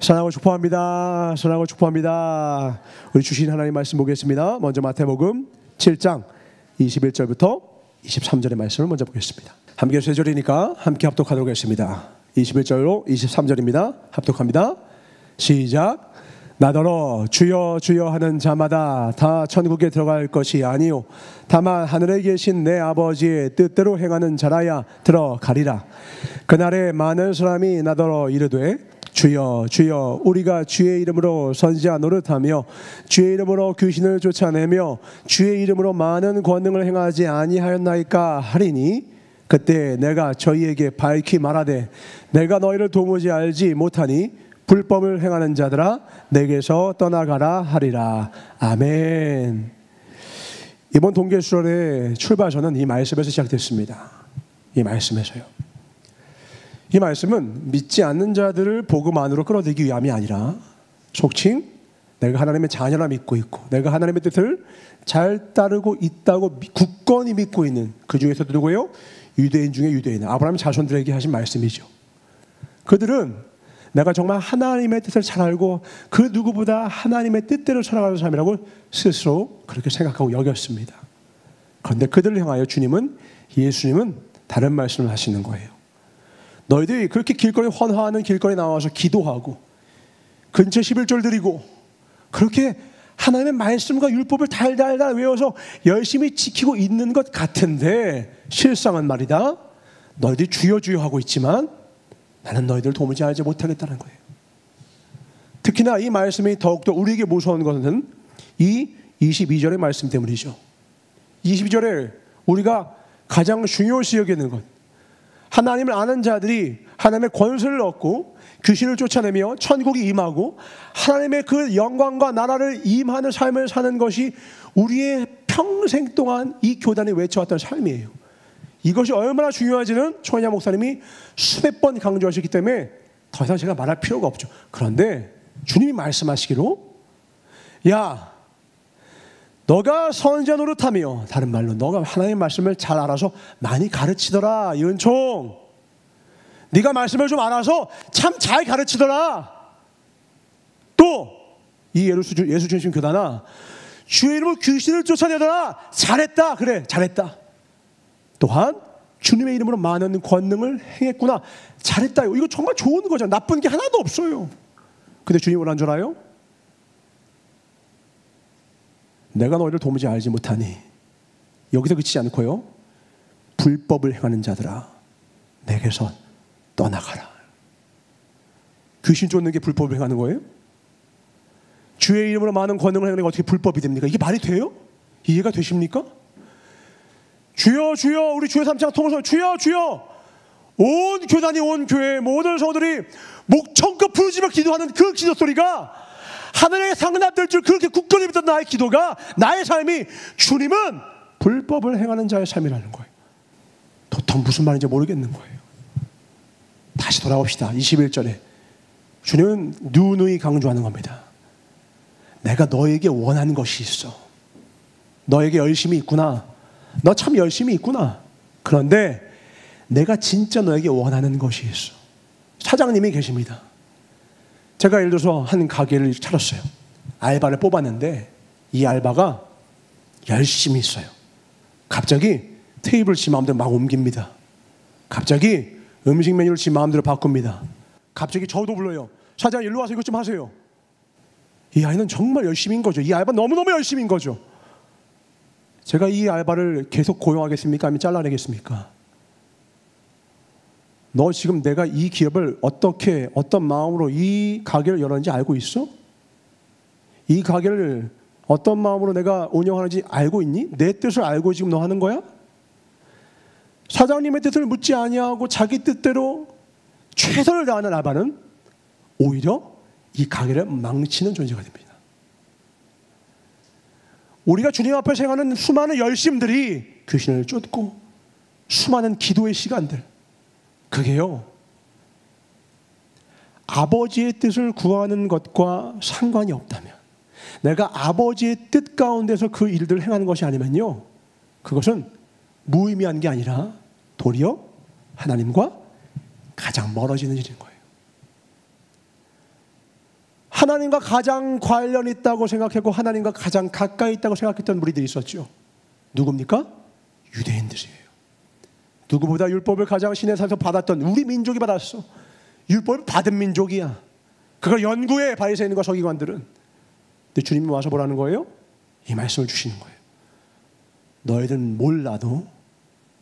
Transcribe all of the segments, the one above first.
사랑하고 축복합니다. 사랑하고 축복합니다. 우리 주신 하나님 말씀 보겠습니다. 먼저 마태복음 7장 21절부터 23절의 말씀을 먼저 보겠습니다. 함께 세 절이니까 함께 합독하도록 하겠습니다. 21절로 23절입니다. 합독합니다. 시작. 나더러 주여 주여 하는 자마다 다 천국에 들어갈 것이 아니요 다만 하늘에 계신 내 아버지의 뜻대로 행하는 자라야 들어가리라. 그날에 많은 사람이 나더러 이르되 주여 주여 우리가 주의 이름으로 선지자 노릇하며 주의 이름으로 귀신을 쫓아내며 주의 이름으로 많은 권능을 행하지 아니하였나이까 하리니 그때 내가 저희에게 밝히 말하되 내가 너희를 도무지 알지 못하니 불법을 행하는 자들아 내게서 떠나가라 하리라. 아멘. 이번 동계수련의 출발선은 이 말씀에서 시작됐습니다. 이 말씀에서요. 이 말씀은 믿지 않는 자들을 복음 안으로 끌어들이기 위함이 아니라 속칭 내가 하나님의 자녀라 믿고 있고 내가 하나님의 뜻을 잘 따르고 있다고 굳건히 믿고 있는 그 중에서도 누구예요? 유대인 중에 유대인, 아브라함 자손들에게 하신 말씀이죠. 그들은 내가 정말 하나님의 뜻을 잘 알고 그 누구보다 하나님의 뜻대로 살아가는 사람이라고 스스로 그렇게 생각하고 여겼습니다. 그런데 그들을 향하여 예수님은 다른 말씀을 하시는 거예요. 너희들이 그렇게 길거리 헌화하는 길거리 나와서 기도하고 근처 11절 드리고 그렇게 하나님의 말씀과 율법을 달달달 외워서 열심히 지키고 있는 것 같은데 실상은 말이다. 너희들이 주여 주여 하고 있지만 나는 너희들을 도무지 알지 못하겠다는 거예요. 특히나 이 말씀이 더욱더 우리에게 무서운 것은 이 22절의 말씀 때문이죠. 22절에 우리가 가장 중요시 여기는 것, 하나님을 아는 자들이 하나님의 권세를 얻고 귀신을 쫓아내며 천국이 임하고 하나님의 그 영광과 나라를 임하는 삶을 사는 것이 우리의 평생 동안 이 교단이 외쳐왔던 삶이에요. 이것이 얼마나 중요한지는 초연야 목사님이 수백 번 강조하셨기 때문에 더 이상 제가 말할 필요가 없죠. 그런데 주님이 말씀하시기로 야 너가 선지자 노릇하며, 다른 말로 너가 하나님의 말씀을 잘 알아서 많이 가르치더라. 이 은총 네가 말씀을 좀 알아서 참 잘 가르치더라. 또 이 예수 중심 교단아 주의 이름으로 귀신을 쫓아내더라. 잘했다. 그래 잘했다. 또한 주님의 이름으로 많은 권능을 행했구나. 잘했다. 이거 정말 좋은 거잖아. 나쁜 게 하나도 없어요. 근데 주님이 뭐라는 줄 알아요? 내가 너희를 도무지 알지 못하니, 여기서 그치지 않고요, 불법을 행하는 자들아 내게서 떠나가라. 귀신 쫓는 게 불법을 행하는 거예요? 주의 이름으로 많은 권능을 행하는 게 어떻게 불법이 됩니까? 이게 말이 돼요? 이해가 되십니까? 주여 주여, 우리 주의 삼창 통해서 주여 주여, 온 교단이, 온 교회 모든 성도들이 목청껏 부르짖어 기도하는 그 기도 소리가 하늘에 상납될 줄 그렇게 굳건히 믿던 나의 기도가, 나의 삶이 주님은 불법을 행하는 자의 삶이라는 거예요. 도통 무슨 말인지 모르겠는 거예요. 다시 돌아옵시다. 21절에 주님은 누누이 강조하는 겁니다. 내가 너에게 원하는 것이 있어. 너에게 열심히 있구나. 너 참 열심히 있구나. 그런데 내가 진짜 너에게 원하는 것이 있어. 사장님이 계십니다. 제가 예를 들어서 한 가게를 차렸어요. 알바를 뽑았는데 이 알바가 열심히 있어요. 갑자기 테이블 지 마음대로 막 옮깁니다. 갑자기 음식 메뉴를 지 마음대로 바꿉니다. 갑자기 저도 불러요. 사장님 일로 와서 이것 좀 하세요. 이 아이는 정말 열심히인 거죠. 이 알바 너무너무 열심히인 거죠. 제가 이 알바를 계속 고용하겠습니까? 아니면 잘라내겠습니까? 너 지금 내가 이 기업을 어떻게, 어떤 마음으로 이 가게를 열었는지 알고 있어? 이 가게를 어떤 마음으로 내가 운영하는지 알고 있니? 내 뜻을 알고 지금 너 하는 거야? 사장님의 뜻을 묻지 아니하고 자기 뜻대로 최선을 다하는 알바는 오히려 이 가게를 망치는 존재가 됩니다. 우리가 주님 앞에서 행하는 수많은 열심들이 귀신을 쫓고 수많은 기도의 시간들, 그게요 아버지의 뜻을 구하는 것과 상관이 없다면, 내가 아버지의 뜻 가운데서 그 일들을 행하는 것이 아니면요, 그것은 무의미한 게 아니라 도리어 하나님과 가장 멀어지는 일인 거예요. 하나님과 가장 관련 있다고 생각했고 하나님과 가장 가까이 있다고 생각했던 무리들이 있었죠. 누굽니까? 유대인들이에요. 누구보다 율법을 가장 시내산에서 받았던 우리 민족이 받았어. 율법을 받은 민족이야. 그걸 연구해, 바리새인과 서기관들은. 근데 주님이 와서 뭐라는 거예요? 이 말씀을 주시는 거예요. 너희들은 몰라도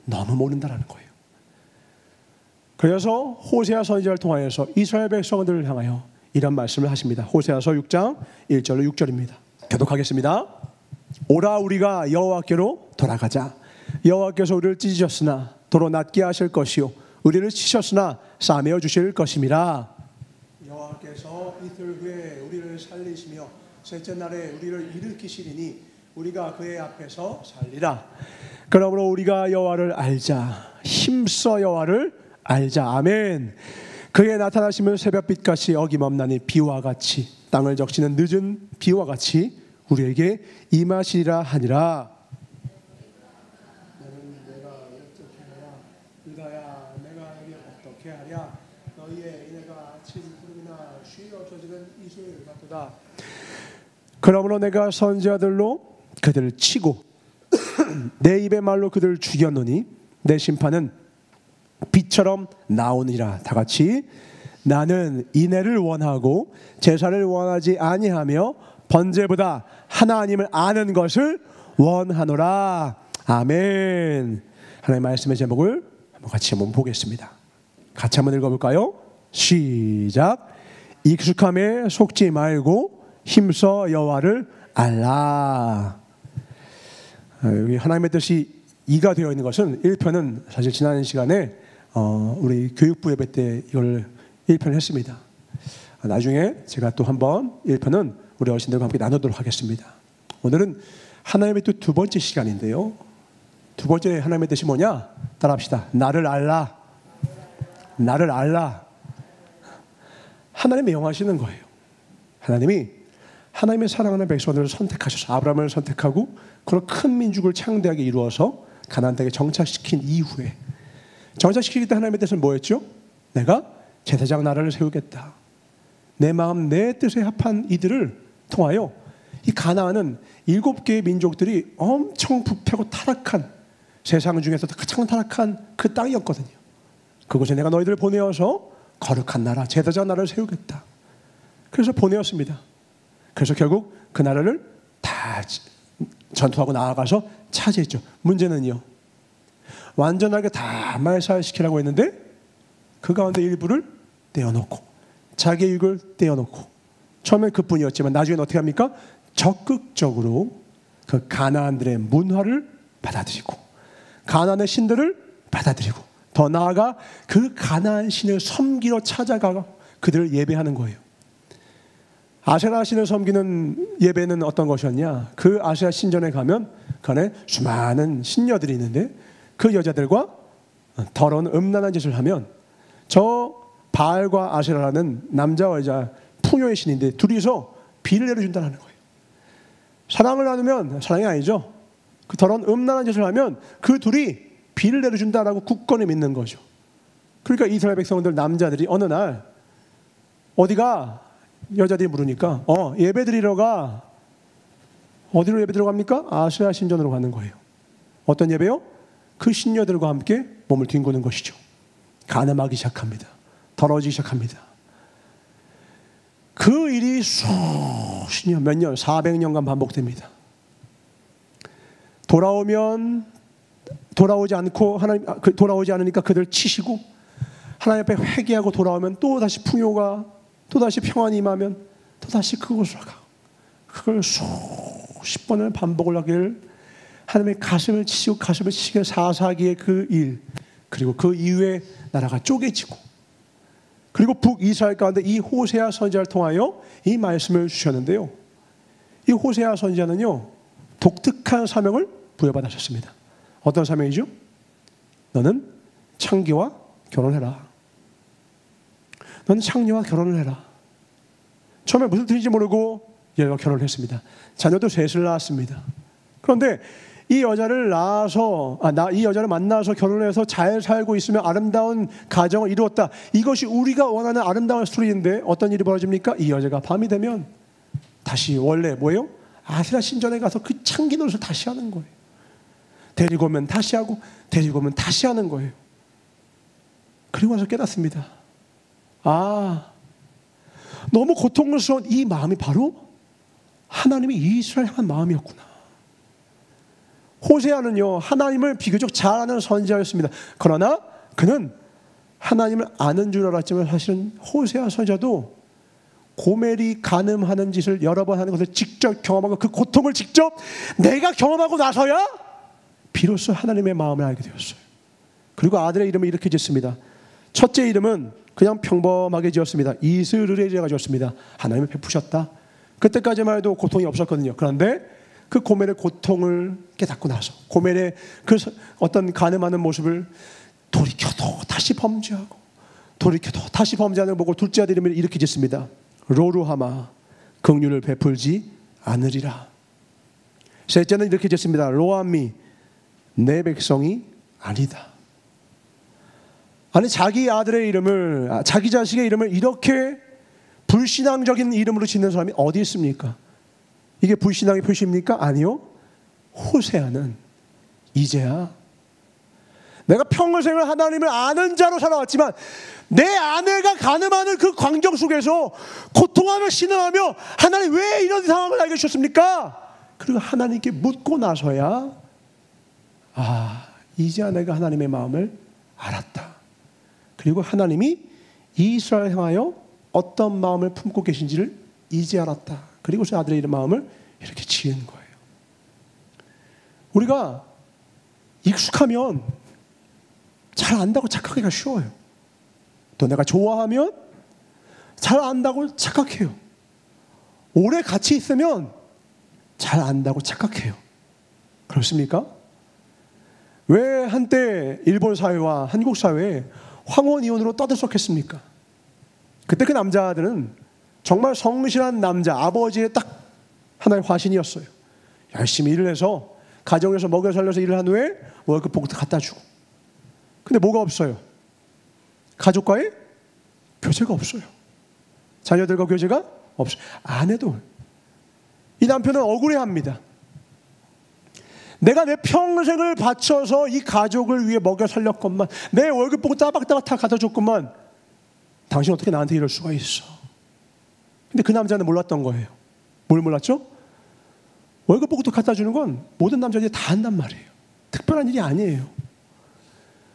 너무 모른다라는 거예요. 그래서 호세아 선지자를 통하여서 이스라엘 백성들을 향하여 이런 말씀을 하십니다. 호세아서 6장 1절로 6절입니다. 교독하겠습니다. 오라 우리가 여호와께로 돌아가자. 여호와께서 우리를 찢으셨으나 도로 낫게 하실 것이요 우리를 치셨으나 싸매어 주실 것임이라. 여호와께서 이틀 후에 우리를 살리시며 셋째 날에 우리를 일으키시리니 우리가 그의 앞에서 살리라. 그러므로 우리가 여호와를 알자. 힘써 여호와를 알자. 아멘. 그의 나타나시면 새벽빛같이 어김없나니 비와 같이 땅을 적시는 늦은 비와 같이 우리에게 임하시리라 하니라. 너는 내가 어떻게 하랴? 유다야 내가 너에게 어떻게 하랴? 너희의 이내가 아침 구름이나 쉬 없어지는 이슬 같도다. 그러므로 내가 선지자들로 그들을 치고 내 입의 말로 그들을 죽였노니 내 심판은 빛처럼 나오니라. 다 같이 나는 인애를 원하고 제사를 원하지 아니하며 번제보다 하나님을 아는 것을 원하노라. 아멘. 하나님의 말씀의 제목을 같이 한번 보겠습니다. 같이 한번 읽어볼까요? 시작. 익숙함에 속지 말고 힘써 여호와를 알라. 여기 하나님의 뜻이 이가 되어 있는 것은 1편은 사실 지난 시간에 우리 교육부 예배 때 이걸 1편을 했습니다. 나중에 제가 또 한번 1편은 우리 어르신들과 함께 나누도록 하겠습니다. 오늘은 하나님의 뜻 두 번째 시간인데요. 두 번째 하나님의 뜻이 뭐냐? 따라합시다. 나를 알라. 나를 알라. 하나님이 명하시는 거예요. 하나님이 하나님의 사랑하는 백성들을 선택하셔서 아브라함을 선택하고 그런 큰 민족을 창대하게 이루어서 가나안 땅에 정착시킨 이후에 정착시킬 때 하나님의 뜻은 뭐였죠? 내가 제사장 나라를 세우겠다. 내 마음 내 뜻에 합한 이들을 통하여 이 가나안은 7개의 민족들이 엄청 부패하고 타락한 세상 중에서 가장 타락한 그 땅이었거든요. 그곳에 내가 너희들을 보내어서 거룩한 나라 제사장 나라를 세우겠다. 그래서 보내었습니다. 그래서 결국 그 나라를 다 전투하고 나아가서 차지했죠. 문제는요, 완전하게 다 말살시키라고 했는데 그 가운데 일부를 떼어놓고 자기의 유익을 떼어놓고 처음엔 그뿐이었지만 나중에는 어떻게 합니까? 적극적으로 그 가나안들의 문화를 받아들이고 가나안의 신들을 받아들이고 더 나아가 그 가나안 신을 섬기러 찾아가 그들을 예배하는 거예요. 아세라 신을 섬기는 예배는 어떤 것이었냐? 그 아세라 신전에 가면 그 안에 수많은 신녀들이 있는데 그 여자들과 더러운 음란한 짓을 하면 저 바알과 아세라라는 남자와 여자 풍요의 신인데 둘이서 비를 내려준다는 거예요. 사랑을 나누면 사랑이 아니죠. 그 더러운 음란한 짓을 하면 그 둘이 비를 내려준다라고 굳건히 믿는 거죠. 그러니까 이스라엘 백성들 남자들이 어느 날 어디가 여자들이 물으니까 예배 드리러 가. 어디로 예배 들어갑니까? 아세라 신전으로 가는 거예요. 어떤 예배요? 그 신녀들과 함께 몸을 뒹구는 것이죠. 간음하기 시작합니다. 더러워지기 시작합니다. 그 일이 수십 년, 몇 년, 400년간 반복됩니다. 돌아오지 않고 돌아오지 않으니까 그들 치시고 하나님 앞에 회개하고 돌아오면 또 다시 풍요가 또 다시 평안이 임하면 또 다시 그곳으로 가. 그걸 수십 번을 반복을 하기를 하나님의 가슴을 치시고 사사기의 그 일 그리고 그 이후에 나라가 쪼개지고 그리고 북이스라엘 가운데 이 호세아 선지자를 통하여 이 말씀을 주셨는데요. 이 호세아 선지자는요 독특한 사명을 부여받으셨습니다. 어떤 사명이죠? 너는 창기와 결혼해라. 너는 창녀와 결혼을 해라. 처음에 무슨 뜻인지 모르고 얘가 결혼을 했습니다. 자녀도 셋을 낳았습니다. 그런데 이 여자를 낳아서 이 여자를 만나서 결혼해서 잘 살고 있으면 아름다운 가정을 이루었다. 이것이 우리가 원하는 아름다운 스토리인데 어떤 일이 벌어집니까? 이 여자가 밤이 되면 다시 원래 뭐예요? 아세라 신전에 가서 그 창기 노릇을 다시 하는 거예요. 데리고 오면 다시 하고 데리고 오면 다시 하는 거예요. 그리고 나서 깨닫습니다. 너무 고통스러운 이 마음이 바로 하나님이 이스라엘 향한 마음이었구나. 호세아는요, 하나님을 비교적 잘 아는 선지자였습니다. 그러나 그는 하나님을 아는 줄 알았지만 사실은 호세아 선지자도 고멜이 간음하는 짓을 여러 번 하는 것을 직접 경험하고 그 고통을 직접 내가 경험하고 나서야 비로소 하나님의 마음을 알게 되었어요. 그리고 아들의 이름을 이렇게 짓습니다. 첫째 이름은 그냥 평범하게 지었습니다. 이스르엘이라고 지었습니다. 하나님을 베푸셨다. 그때까지만 해도 고통이 없었거든요. 그런데 그 고멜의 고통을 깨닫고 나서 고멜의 그 어떤 간음하는 모습을 돌이켜도 다시 범죄하고 돌이켜도 다시 범죄하는 걸 보고 둘째 아들 이름을 이렇게 짓습니다. 로루하마, 긍휼을 베풀지 않으리라. 셋째는 이렇게 짓습니다. 로암미, 내 백성이 아니다. 아니 자기 아들의 이름을, 자기 자식의 이름을 이렇게 불신앙적인 이름으로 짓는 사람이 어디 있습니까? 이게 불신앙의 표시입니까? 아니요. 호세아는 이제야 내가 평생을 하나님을 아는 자로 살아왔지만 내 아내가 간음하는 그 광경 속에서 고통하며 신음하며 하나님 왜 이런 상황을 알게 주셨습니까? 그리고 하나님께 묻고 나서야 이제야 내가 하나님의 마음을 알았다. 그리고 하나님이 이스라엘 향하여 어떤 마음을 품고 계신지를 이제 알았다. 그리고서 아들의 이름 마음을 이렇게 지은 거예요. 우리가 익숙하면 잘 안다고 착각하기가 쉬워요. 또 내가 좋아하면 잘 안다고 착각해요. 오래 같이 있으면 잘 안다고 착각해요. 그렇습니까? 왜 한때 일본 사회와 한국 사회에 황혼 이혼으로 떠들썩했습니까? 그때 그 남자들은 정말 성실한 남자, 아버지의 딱 하나의 화신이었어요. 열심히 일을 해서 가정에서 먹여 살려서 일을 한 후에 월급 봉투 갖다 주고. 근데 뭐가 없어요? 가족과의 교제가 없어요. 자녀들과 교제가 없어요. 아내도. 이 남편은 억울해합니다. 내가 내 평생을 바쳐서 이 가족을 위해 먹여 살렸건만, 내 월급 보고 따박따박 다 갖다 줬건만, 당신 어떻게 나한테 이럴 수가 있어? 근데 그 남자는 몰랐던 거예요. 뭘 몰랐죠? 월급 보고 또 갖다 주는 건 모든 남자들이 다 한단 말이에요. 특별한 일이 아니에요.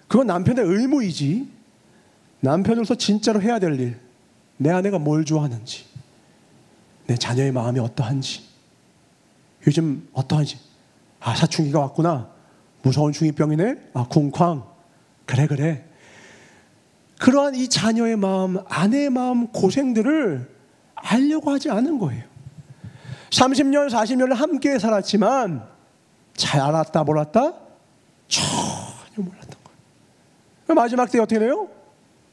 그건 남편의 의무이지, 남편으로서 진짜로 해야 될 일, 내 아내가 뭘 좋아하는지, 내 자녀의 마음이 어떠한지, 요즘 어떠한지. 사춘기가 왔구나. 무서운 중이병이네. 궁쾅. 그래. 그러한 이 자녀의 마음, 아내의 마음 고생들을 알려고 하지 않은 거예요. 30년, 40년을 함께 살았지만 잘 알았다, 몰랐다? 전혀 몰랐던 거예요. 마지막 때 어떻게 돼요?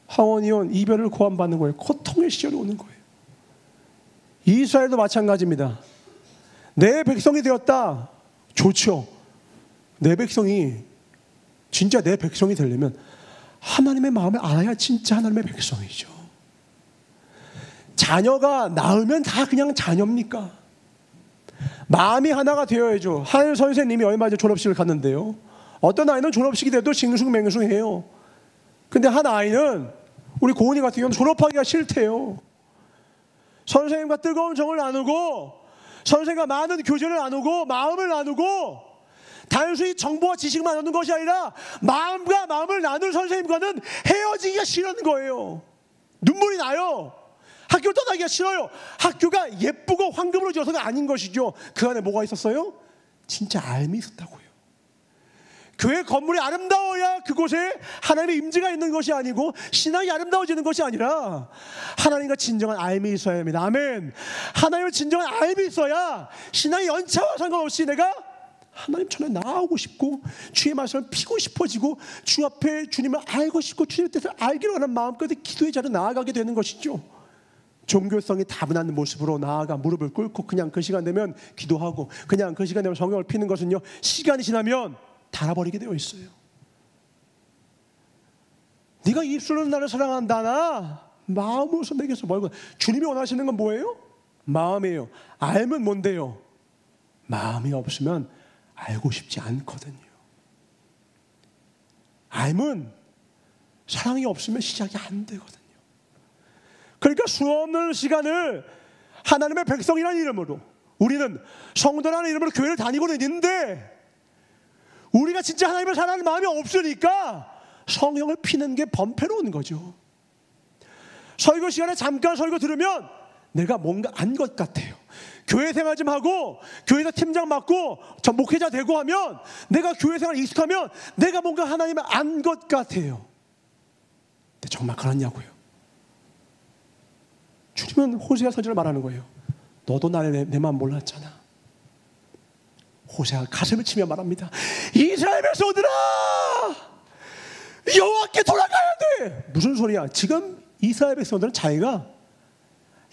황혼, 이혼, 이별을 고함받는 거예요. 고통의 시절이 오는 거예요. 이스라엘도 마찬가지입니다. 내 백성이 되었다. 좋죠. 내 백성이 진짜 내 백성이 되려면 하나님의 마음을 알아야 진짜 하나님의 백성이죠. 자녀가 낳으면 다 그냥 자녀입니까? 마음이 하나가 되어야죠. 한 선생님이 얼마 전에 졸업식을 갔는데요, 어떤 아이는 졸업식이 돼도 싱숭맹숭해요. 근데 한 아이는, 우리 고은이 같은 경우는 졸업하기가 싫대요. 선생님과 뜨거운 정을 나누고 선생님과 많은 교제를 나누고 마음을 나누고 단순히 정보와 지식만 나누는 것이 아니라 마음과 마음을 나눌 선생님과는 헤어지기가 싫은 거예요. 눈물이 나요. 학교를 떠나기가 싫어요. 학교가 예쁘고 황금으로 지어서가 아닌 것이죠. 그 안에 뭐가 있었어요? 진짜 알미 있었다고요. 교회 건물이 아름다워야 그곳에 하나님의 임재가 있는 것이 아니고 신앙이 아름다워지는 것이 아니라 하나님과 진정한 알미 있어야 합니다. 아멘. 하나님을 진정한 알미 있어야 신앙의 연차와 상관없이 내가 하나님 전에 나아오고 싶고 주의 말씀을 피고 싶어지고 주 앞에 주님을 알고 싶고 주님의 뜻을 알기로 하는 마음까지 기도의 자리에 나아가게 되는 것이죠. 종교성이 다분한 모습으로 나아가 무릎을 꿇고 그냥 그 시간 되면 기도하고 그냥 그 시간 되면 성경을 피는 것은요, 시간이 지나면 닳아버리게 되어 있어요. 네가 입술로 나를 사랑한다나 마음으로서 내게서 멀고. 주님이 원하시는 건 뭐예요? 마음이에요. 알면 뭔데요? 마음이 없으면 알고 싶지 않거든요. 알면 사랑이 없으면 시작이 안 되거든요. 그러니까 수없는 시간을 하나님의 백성이라는 이름으로, 우리는 성도라는 이름으로 교회를 다니고는 있는데, 우리가 진짜 하나님을 사랑하는 마음이 없으니까 성령을 피는 게 범패로운 거죠. 설교 시간에 잠깐 설교 들으면 내가 뭔가 안 것 같아요. 교회 생활 좀 하고 교회에서 팀장 맡고 저 목회자 되고 하면, 내가 교회 생활 익숙하면 내가 뭔가 하나님을 안 것 같아요. 근데 정말 그렇냐고요? 주님은 호세아 선지자를 말하는 거예요. 너도 내 마음 몰랐잖아. 호세아가 가슴을 치며 말합니다. 이스라엘 백성들아, 여호와께 돌아가야 돼. 무슨 소리야? 지금 이스라엘 백성들은 자기가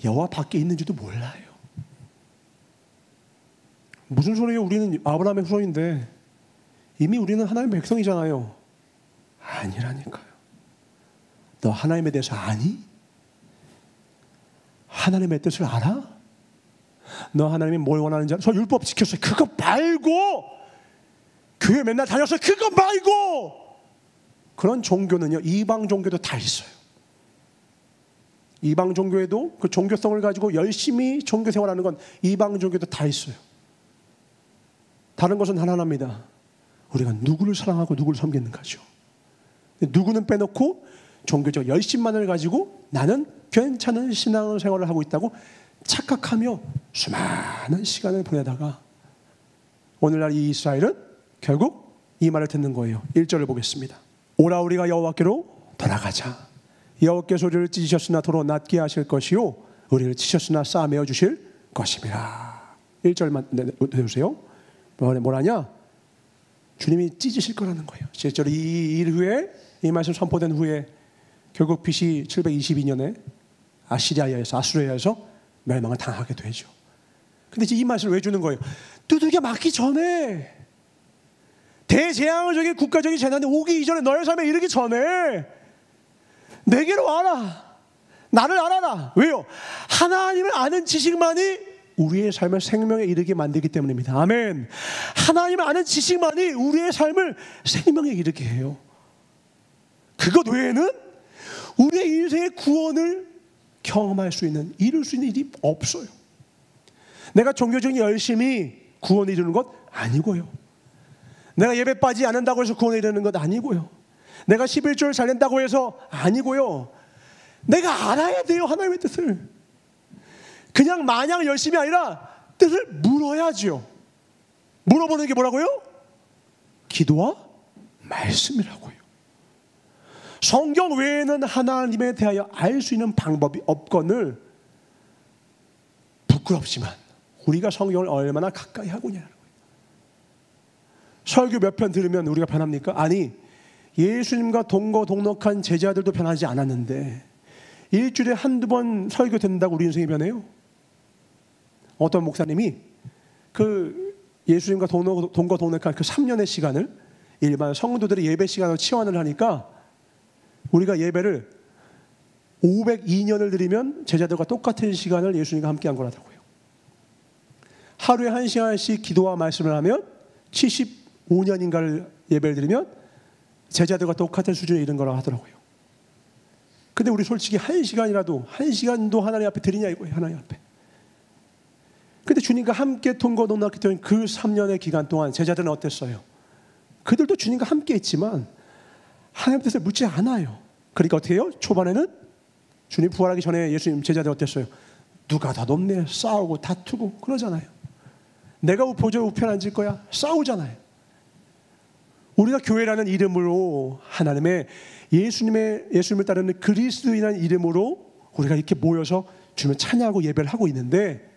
여호와 밖에 있는지도 몰라요. 무슨 소리예요? 우리는 아브라함의 후손인데 이미 우리는 하나님의 백성이잖아요. 아니라니까요. 너 하나님에 대해서 아니? 하나님의 뜻을 알아? 너 하나님이 뭘 원하는지 알아? 저 율법 지켰어요. 그거 말고, 교회 맨날 다녔어요. 그거 말고. 그런 종교는요, 이방 종교도 다 있어요. 이방 종교에도 그 종교성을 가지고 열심히 종교 생활하는 건 이방 종교도 다 있어요. 다른 것은 하나입니다. 우리가 누구를 사랑하고 누구를 섬기는가죠. 누구는 빼놓고 종교적 열심만을 가지고 나는 괜찮은 신앙생활을 하고 있다고 착각하며 수많은 시간을 보내다가 오늘날 이 이스라엘은 결국 이 말을 듣는 거예요. 1절을 보겠습니다. 오라 우리가 여호와께로 돌아가자. 여호와께서 우리를 찢으셨으나 도로 낫게 하실 것이요 우리를 치셨으나 싸매어 주실 것임이라. 1절만 해주세요. 뭐라냐? 주님이 찢으실 거라는 거예요. 실제로 이 일 후에, 이 말씀 선포된 후에 결국 BC 722년에 아수리아에서 멸망을 당하게 되죠. 근데 이제 이 말씀을 왜 주는 거예요? 두들겨 맞기 전에, 대재앙적인 국가적인 재난이 오기 이전에, 너의 삶에 이르기 전에 내게로 와라. 나를 알아라. 왜요? 하나님을 아는 지식만이 우리의 삶을 생명에 이르게 만들기 때문입니다. 아멘. 하나님을 아는 지식만이 우리의 삶을 생명에 이르게 해요. 그것 외에는 우리의 인생의 구원을 경험할 수 있는, 이룰 수 있는 일이 없어요. 내가 종교적인 열심히 구원을 이루는 것 아니고요. 내가 예배 빠지지 않는다고 해서 구원을 이루는 것 아니고요. 내가 11조를 잘 낸다고 해서 아니고요. 내가 알아야 돼요, 하나님의 뜻을. 그냥 마냥 열심이 아니라 뜻을 물어야지요. 물어보는 게 뭐라고요? 기도와 말씀이라고요. 성경 외에는 하나님에 대하여 알 수 있는 방법이 없거늘 부끄럽지만 우리가 성경을 얼마나 가까이 하고냐는 거예요. 설교 몇 편 들으면 우리가 변합니까? 아니, 예수님과 동거동록한 제자들도 변하지 않았는데 일주일에 한두 번 설교 듣는다고 우리 인생이 변해요? 어떤 목사님이 그 예수님과 동거동록한 그 3년의 시간을 일반 성도들의 예배 시간으로 치환을 하니까 우리가 예배를 502년을 드리면 제자들과 똑같은 시간을 예수님과 함께 한 거라고요. 하루에 1시간씩 기도와 말씀을 하면 75년인가를 예배를 드리면 제자들과 똑같은 수준에 이른 거라고 하더라고요. 근데 우리 솔직히 1시간도 하나님 앞에 드리냐 이거예요. 하나님 앞에. 근데 주님과 함께 동거동락했던 그 3년의 기간 동안 제자들은 어땠어요? 그들도 주님과 함께 했지만 하나님 뜻을 묻지 않아요. 그러니까 어떻게 해요? 초반에는 주님 부활하기 전에 예수님 제자들 어땠어요? 누가 더 높네, 싸우고 다투고 그러잖아요. 내가 보좌 우편 앉을 거야, 싸우잖아요. 우리가 교회라는 이름으로 하나님의 예수님을 따르는 그리스도인이라는 이름으로 우리가 이렇게 모여서 주님을 찬양하고 예배를 하고 있는데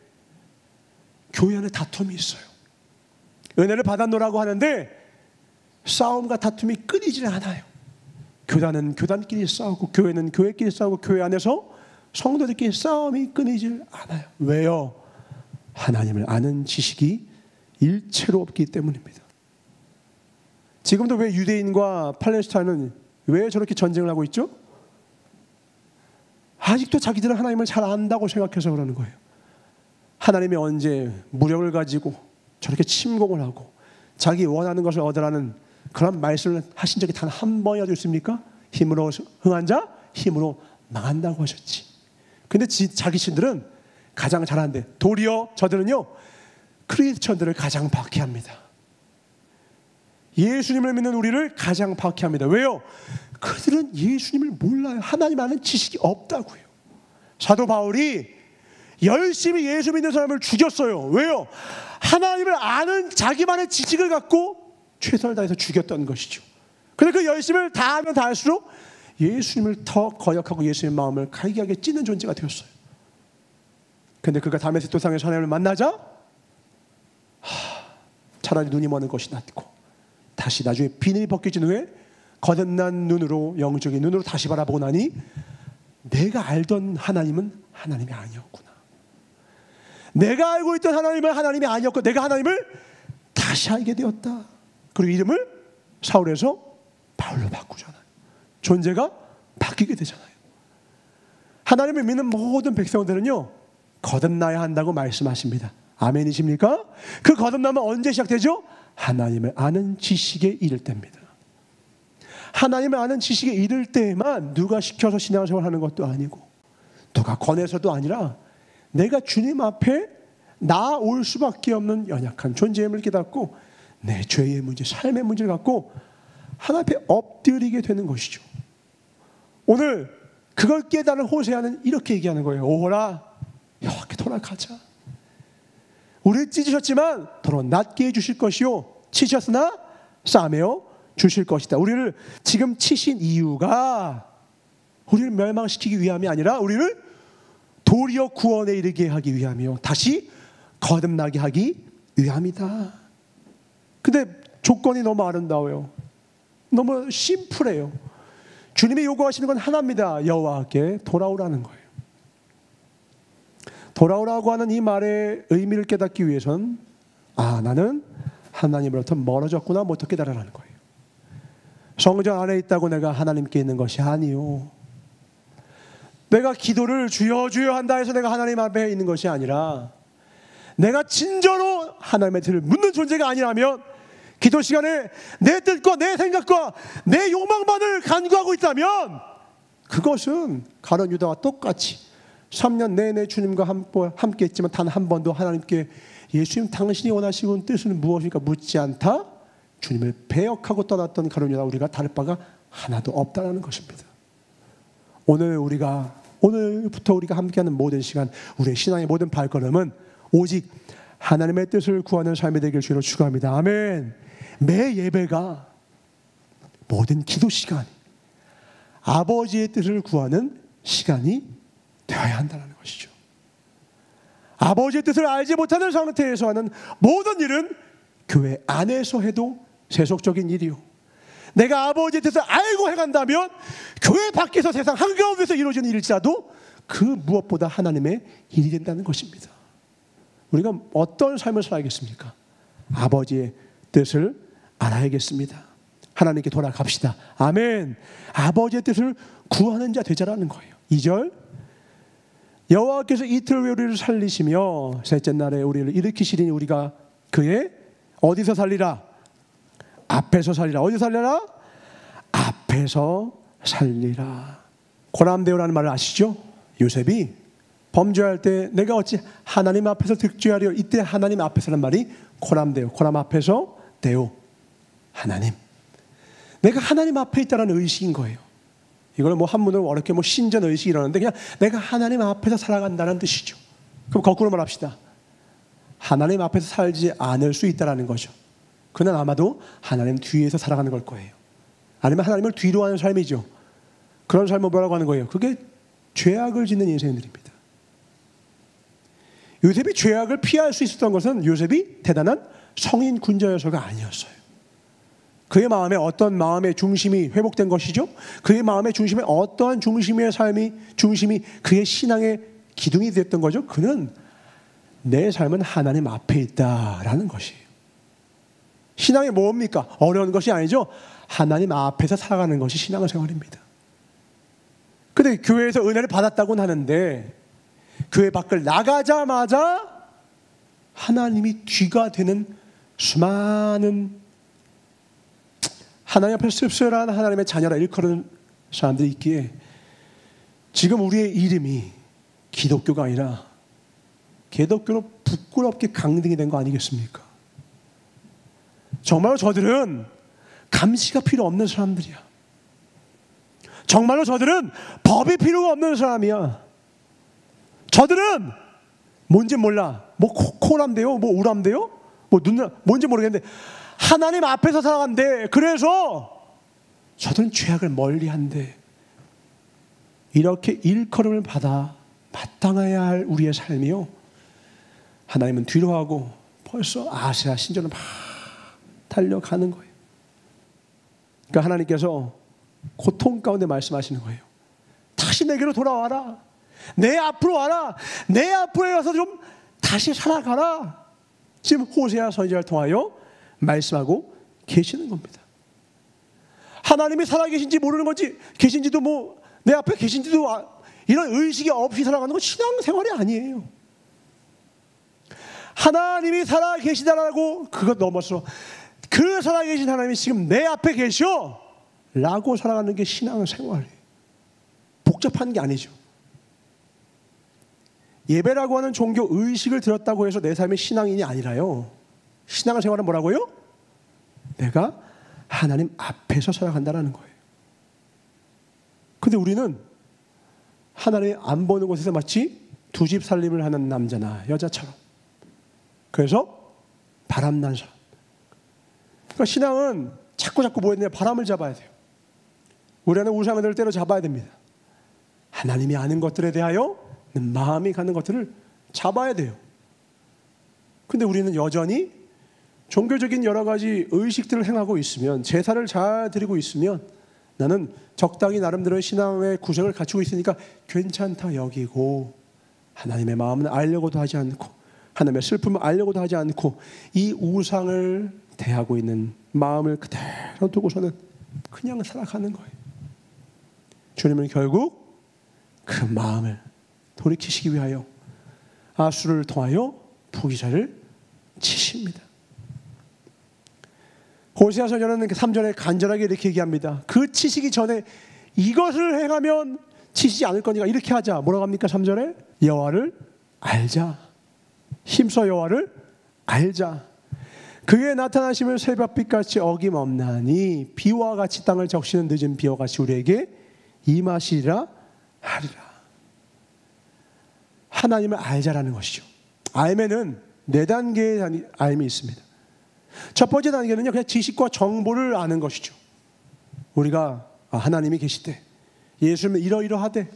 교회 안에 다툼이 있어요. 은혜를 받았노라고 하는데 싸움과 다툼이 끊이질 않아요. 교단은 교단끼리 싸우고 교회는 교회끼리 싸우고 교회 안에서 성도들끼리 싸움이 끊이질 않아요. 왜요? 하나님을 아는 지식이 일체로 없기 때문입니다. 지금도 왜 유대인과 팔레스타인은 왜 저렇게 전쟁을 하고 있죠? 아직도 자기들은 하나님을 잘 안다고 생각해서 그러는 거예요. 하나님이 언제 무력을 가지고 저렇게 침공을 하고 자기 원하는 것을 얻으라는 그런 말씀을 하신 적이 단 한 번이라도 있습니까? 힘으로 흥한 자 힘으로 망한다고 하셨지. 근데 자기 신들은 가장 잘하는데 도리어 저들은요 크리스천들을 가장 박해합니다. 예수님을 믿는 우리를 가장 박해합니다. 왜요? 그들은 예수님을 몰라요. 하나님 아는 지식이 없다고요. 사도 바울이 열심히 예수 믿는 사람을 죽였어요. 왜요? 하나님을 아는 자기만의 지식을 갖고 최선을 다해서 죽였던 것이죠. 그런데 그 열심을 다하면 다할수록 예수님을 더 거역하고 예수님의 마음을 갈기하게 찢는 존재가 되었어요. 그런데 그가 다메섹 도상에서 하나님을 만나자 차라리 눈이 머는 것이 낫고 다시 나중에 비늘이 벗겨진 후에 거듭난 눈으로 영적인 눈으로 다시 바라보고 나니 내가 알던 하나님은 하나님이 아니었구나. 내가 알고 있던 하나님은 하나님이 아니었고 내가 하나님을 다시 알게 되었다. 그리고 이름을 사울에서 바울로 바꾸잖아요. 존재가 바뀌게 되잖아요. 하나님을 믿는 모든 백성들은요 거듭나야 한다고 말씀하십니다. 아멘이십니까? 그 거듭남은 언제 시작되죠? 하나님을 아는 지식에 이를 때입니다. 하나님을 아는 지식에 이를 때에만 누가 시켜서 신앙생활을 하는 것도 아니고 누가 권해서도 아니라 내가 주님 앞에 나올 수밖에 없는 연약한 존재임을 깨닫고 내 죄의 문제, 삶의 문제를 갖고 하나님 앞에 엎드리게 되는 것이죠. 오늘 그걸 깨달은 호세아는 이렇게 얘기하는 거예요. 오호라 여호와께 돌아가자. 우리를 찢으셨지만 더러 낫게 해주실 것이요 치셨으나 싸매어 주실 것이다. 우리를 지금 치신 이유가 우리를 멸망시키기 위함이 아니라 우리를 도리어 구원에 이르게 하기 위함이요 다시 거듭나게 하기 위함이다. 근데 조건이 너무 아름다워요. 너무 심플해요. 주님이 요구하시는 건 하나입니다. 여호와께 돌아오라는 거예요. 돌아오라고 하는 이 말의 의미를 깨닫기 위해선 나는 하나님으로부터 멀어졌구나 못해 깨달으라는 거예요. 성전 안에 있다고 내가 하나님께 있는 것이 아니요. 내가 기도를 주여 주여 한다 해서 내가 하나님 앞에 있는 것이 아니라 내가 진정으로 하나님의 뜻을 묻는 존재가 아니라면 기도 시간에 내 뜻과 내 생각과 내 욕망만을 간구하고 있다면 그것은 가룟 유다와 똑같이 3년 내내 주님과 함께 했지만 단 한 번도 하나님께 예수님 당신이 원하시는 뜻은 무엇입니까? 묻지 않다. 주님을 배역하고 떠났던 가룟 유다 우리가 다를 바가 하나도 없다는 것입니다. 오늘부터 우리가 함께하는 모든 시간 우리의 신앙의 모든 발걸음은 오직 하나님의 뜻을 구하는 삶이 되길 주로 축원합니다. 아멘. 매 예배가 모든 기도 시간이 아버지의 뜻을 구하는 시간이 되어야 한다는 것이죠. 아버지의 뜻을 알지 못하는 상태에서 하는 모든 일은 교회 안에서 해도 세속적인 일이요. 내가 아버지의 뜻을 알고 해간다면 교회 밖에서 세상 한가운데서 이루어지는 일일지라도 그 무엇보다 하나님의 일이 된다는 것입니다. 우리가 어떤 삶을 살아야겠습니까? 아버지의 뜻을 알아야겠습니다. 하나님께 돌아갑시다. 아멘. 아버지의 뜻을 구하는 자 되자라는 거예요. 2절 여호와께서 이틀 후에 우리를 살리시며 셋째 날에 우리를 일으키시리니 우리가 그의 어디서 살리라? 앞에서 살리라. 어디서 살리라? 앞에서 살리라. 고람되오라는 말을 아시죠? 요셉이 범죄할 때 내가 어찌 하나님 앞에서 득죄하리요. 이때 하나님 앞에서라는 말이 고람되오. 고람 앞에서 되오. 하나님. 내가 하나님 앞에 있다는 의식인 거예요. 이걸 한문으로 어렵게 신전 의식이 이러는데 그냥 내가 하나님 앞에서 살아간다는 뜻이죠. 그럼 거꾸로 말합시다. 하나님 앞에서 살지 않을 수 있다는 거죠. 그는 아마도 하나님 뒤에서 살아가는 걸 거예요. 아니면 하나님을 뒤로 하는 삶이죠. 그런 삶을 뭐라고 하는 거예요? 그게 죄악을 짓는 인생들입니다. 요셉이 죄악을 피할 수 있었던 것은 요셉이 대단한 성인 군자여서가 아니었어요. 그의 마음에 어떤 마음의 중심이 회복된 것이죠? 그의 마음의 중심에 어떠한 중심의 중심이 그의 신앙의 기둥이 되었던 거죠? 그는 내 삶은 하나님 앞에 있다라는 것이에요. 신앙이 뭡니까? 어려운 것이 아니죠. 하나님 앞에서 살아가는 것이 신앙생활입니다. 근데 교회에서 은혜를 받았다고는 하는데 교회 밖을 나가자마자 하나님이 뒤가 되는 수많은 하나님 앞에 씁쓸한 하나님의 자녀라 일컬은 사람들이 있기에 지금 우리의 이름이 기독교가 아니라 개독교로 부끄럽게 강등이 된 거 아니겠습니까? 정말로 저들은 감시가 필요 없는 사람들이야. 정말로 저들은 법이 필요가 없는 사람이야. 저들은 뭔지 몰라. 뭐 코람대요? 뭐 우람대요? 뭐 눈, 뭔지 모르겠는데 하나님 앞에서 살아간대. 그래서 저들은 죄악을 멀리한대. 이렇게 일컬음을 받아 마땅해야 할 우리의 삶이요, 하나님은 뒤로 하고 벌써 아세아 신전을 막 달려가는 거예요. 그러니까 하나님께서 고통 가운데 말씀하시는 거예요. 다시 내게로 돌아와라. 내 앞으로 와라. 내 앞으로 와서 좀 다시 살아가라. 지금 호세아 선지자를 통하여 말씀하고 계시는 겁니다. 하나님이 살아계신지 모르는 건지 계신지도 뭐 내 앞에 계신지도 이런 의식이 없이 살아가는 건 신앙생활이 아니에요. 하나님이 살아계시다라고 그것 넘어서 그 살아계신 하나님이 지금 내 앞에 계셔 라고 살아가는 게 신앙생활이에요. 복잡한 게 아니죠. 예배라고 하는 종교 의식을 들었다고 해서 내 삶이 신앙인이 아니라요, 신앙생활은 뭐라고요? 내가 하나님 앞에서 살아간다는 거예요. 근데 우리는 하나님 안 보는 곳에서 마치 두 집 살림을 하는 남자나 여자처럼, 그래서 바람난 사람. 그러니까 신앙은 자꾸 뭐였냐, 바람을 잡아야 돼요. 우리 안에 우상을 때려 잡아야 됩니다. 하나님이 아는 것들에 대하여 마음이 가는 것들을 잡아야 돼요. 근데 우리는 여전히 종교적인 여러 가지 의식들을 행하고 있으면, 제사를 잘 드리고 있으면 나는 적당히 나름대로의 신앙의 구색을 갖추고 있으니까 괜찮다 여기고, 하나님의 마음은 알려고도 하지 않고 하나님의 슬픔을 알려고도 하지 않고 이 우상을 대하고 있는 마음을 그대로 두고서는 그냥 살아가는 거예요. 주님은 결국 그 마음을 돌이키시기 위하여 아수를 통하여 부기사를 치십니다. 호세아 선지자는 3절에 간절하게 이렇게 얘기합니다. 그 치시기 전에 이것을 행하면 치시지 않을 거니까 이렇게 하자. 뭐라고 합니까? 3절에 여호와를 알자. 힘써 여호와를 알자. 그의 나타나심을 새벽빛같이 어김없나니 비와 같이 땅을 적시는 늦은 비와 같이 우리에게 임하시리라 하리라. 하나님을 알자라는 것이죠. 알면은 4단계의 알미 있습니다. 첫 번째 단계는요, 그냥 지식과 정보를 아는 것이죠. 우리가 하나님이 계시대, 예수님은 이러이러하대,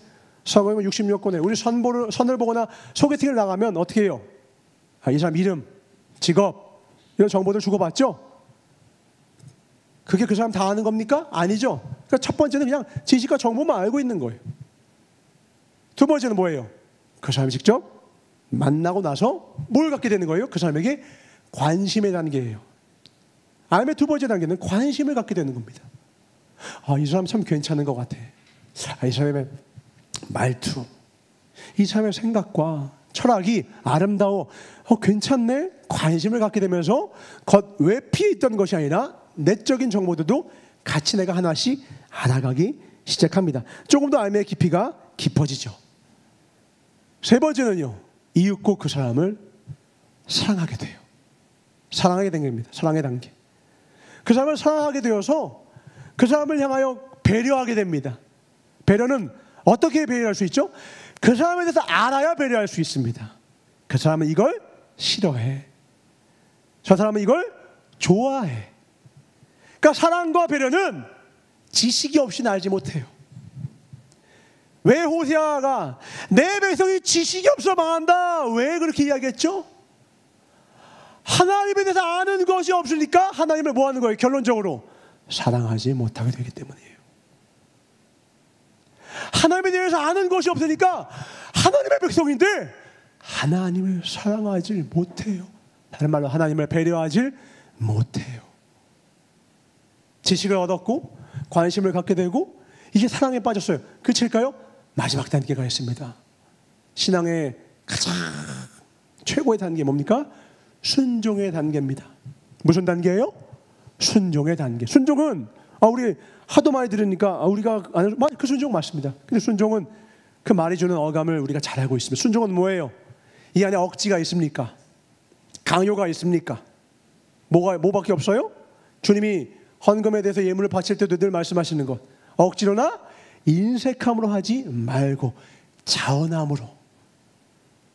서거면 66권에 우리 선을 보거나 소개팅을 나가면 어떻게 해요? 이 사람 이름, 직업, 이런 정보들 주고받죠? 그게 그 사람 다 아는 겁니까? 아니죠. 그러니까 첫 번째는 그냥 지식과 정보만 알고 있는 거예요. 두 번째는 뭐예요? 그 사람이 직접 만나고 나서 뭘 갖게 되는 거예요? 그 사람에게 관심의 단계예요. 알면 두 번째 단계는 관심을 갖게 되는 겁니다. 이 사람 참 괜찮은 것 같아. 이 사람의 말투, 이 사람의 생각과 철학이 아름다워. 괜찮네? 관심을 갖게 되면서 겉외피에 있던 것이 아니라 내적인 정보들도 같이 내가 하나씩 알아가기 시작합니다. 조금 더 알매의 깊이가 깊어지죠. 세 번째는요, 이윽고 그 사람을 사랑하게 돼요. 사랑하게 된 겁니다. 사랑의 단계. 그 사람을 사랑하게 되어서 그 사람을 향하여 배려하게 됩니다. 배려는 어떻게 배려할 수 있죠? 그 사람에 대해서 알아야 배려할 수 있습니다. 그 사람은 이걸 싫어해, 저 사람은 이걸 좋아해. 그러니까 사랑과 배려는 지식이 없이는 알지 못해요. 왜 호세아가 내 백성이 지식이 없어 망한다, 왜 그렇게 이야기했죠? 하나님에 대해서 아는 것이 없으니까 하나님을 뭐 하는 거예요? 결론적으로 사랑하지 못하게 되기 때문이에요. 하나님에 대해서 아는 것이 없으니까 하나님의 백성인데 하나님을 사랑하지 못해요. 다른 말로 하나님을 배려하지 못해요. 지식을 얻었고 관심을 갖게 되고 이제 사랑에 빠졌어요. 그칠까요? 마지막 단계가 있습니다. 신앙의 가장 최고의 단계 뭡니까? 순종의 단계입니다. 무슨 단계예요? 순종의 단계. 순종은 우리 하도 많이 들으니까 우리가 그 순종 맞습니다. 근데 순종은 그 말이 주는 어감을 우리가 잘 알고 있습니다. 순종은 뭐예요? 이 안에 억지가 있습니까? 강요가 있습니까? 뭐밖에 없어요? 주님이 헌금에 대해서 예물을 바칠 때도 늘 말씀하시는 것, 억지로나 인색함으로 하지 말고 자원함으로.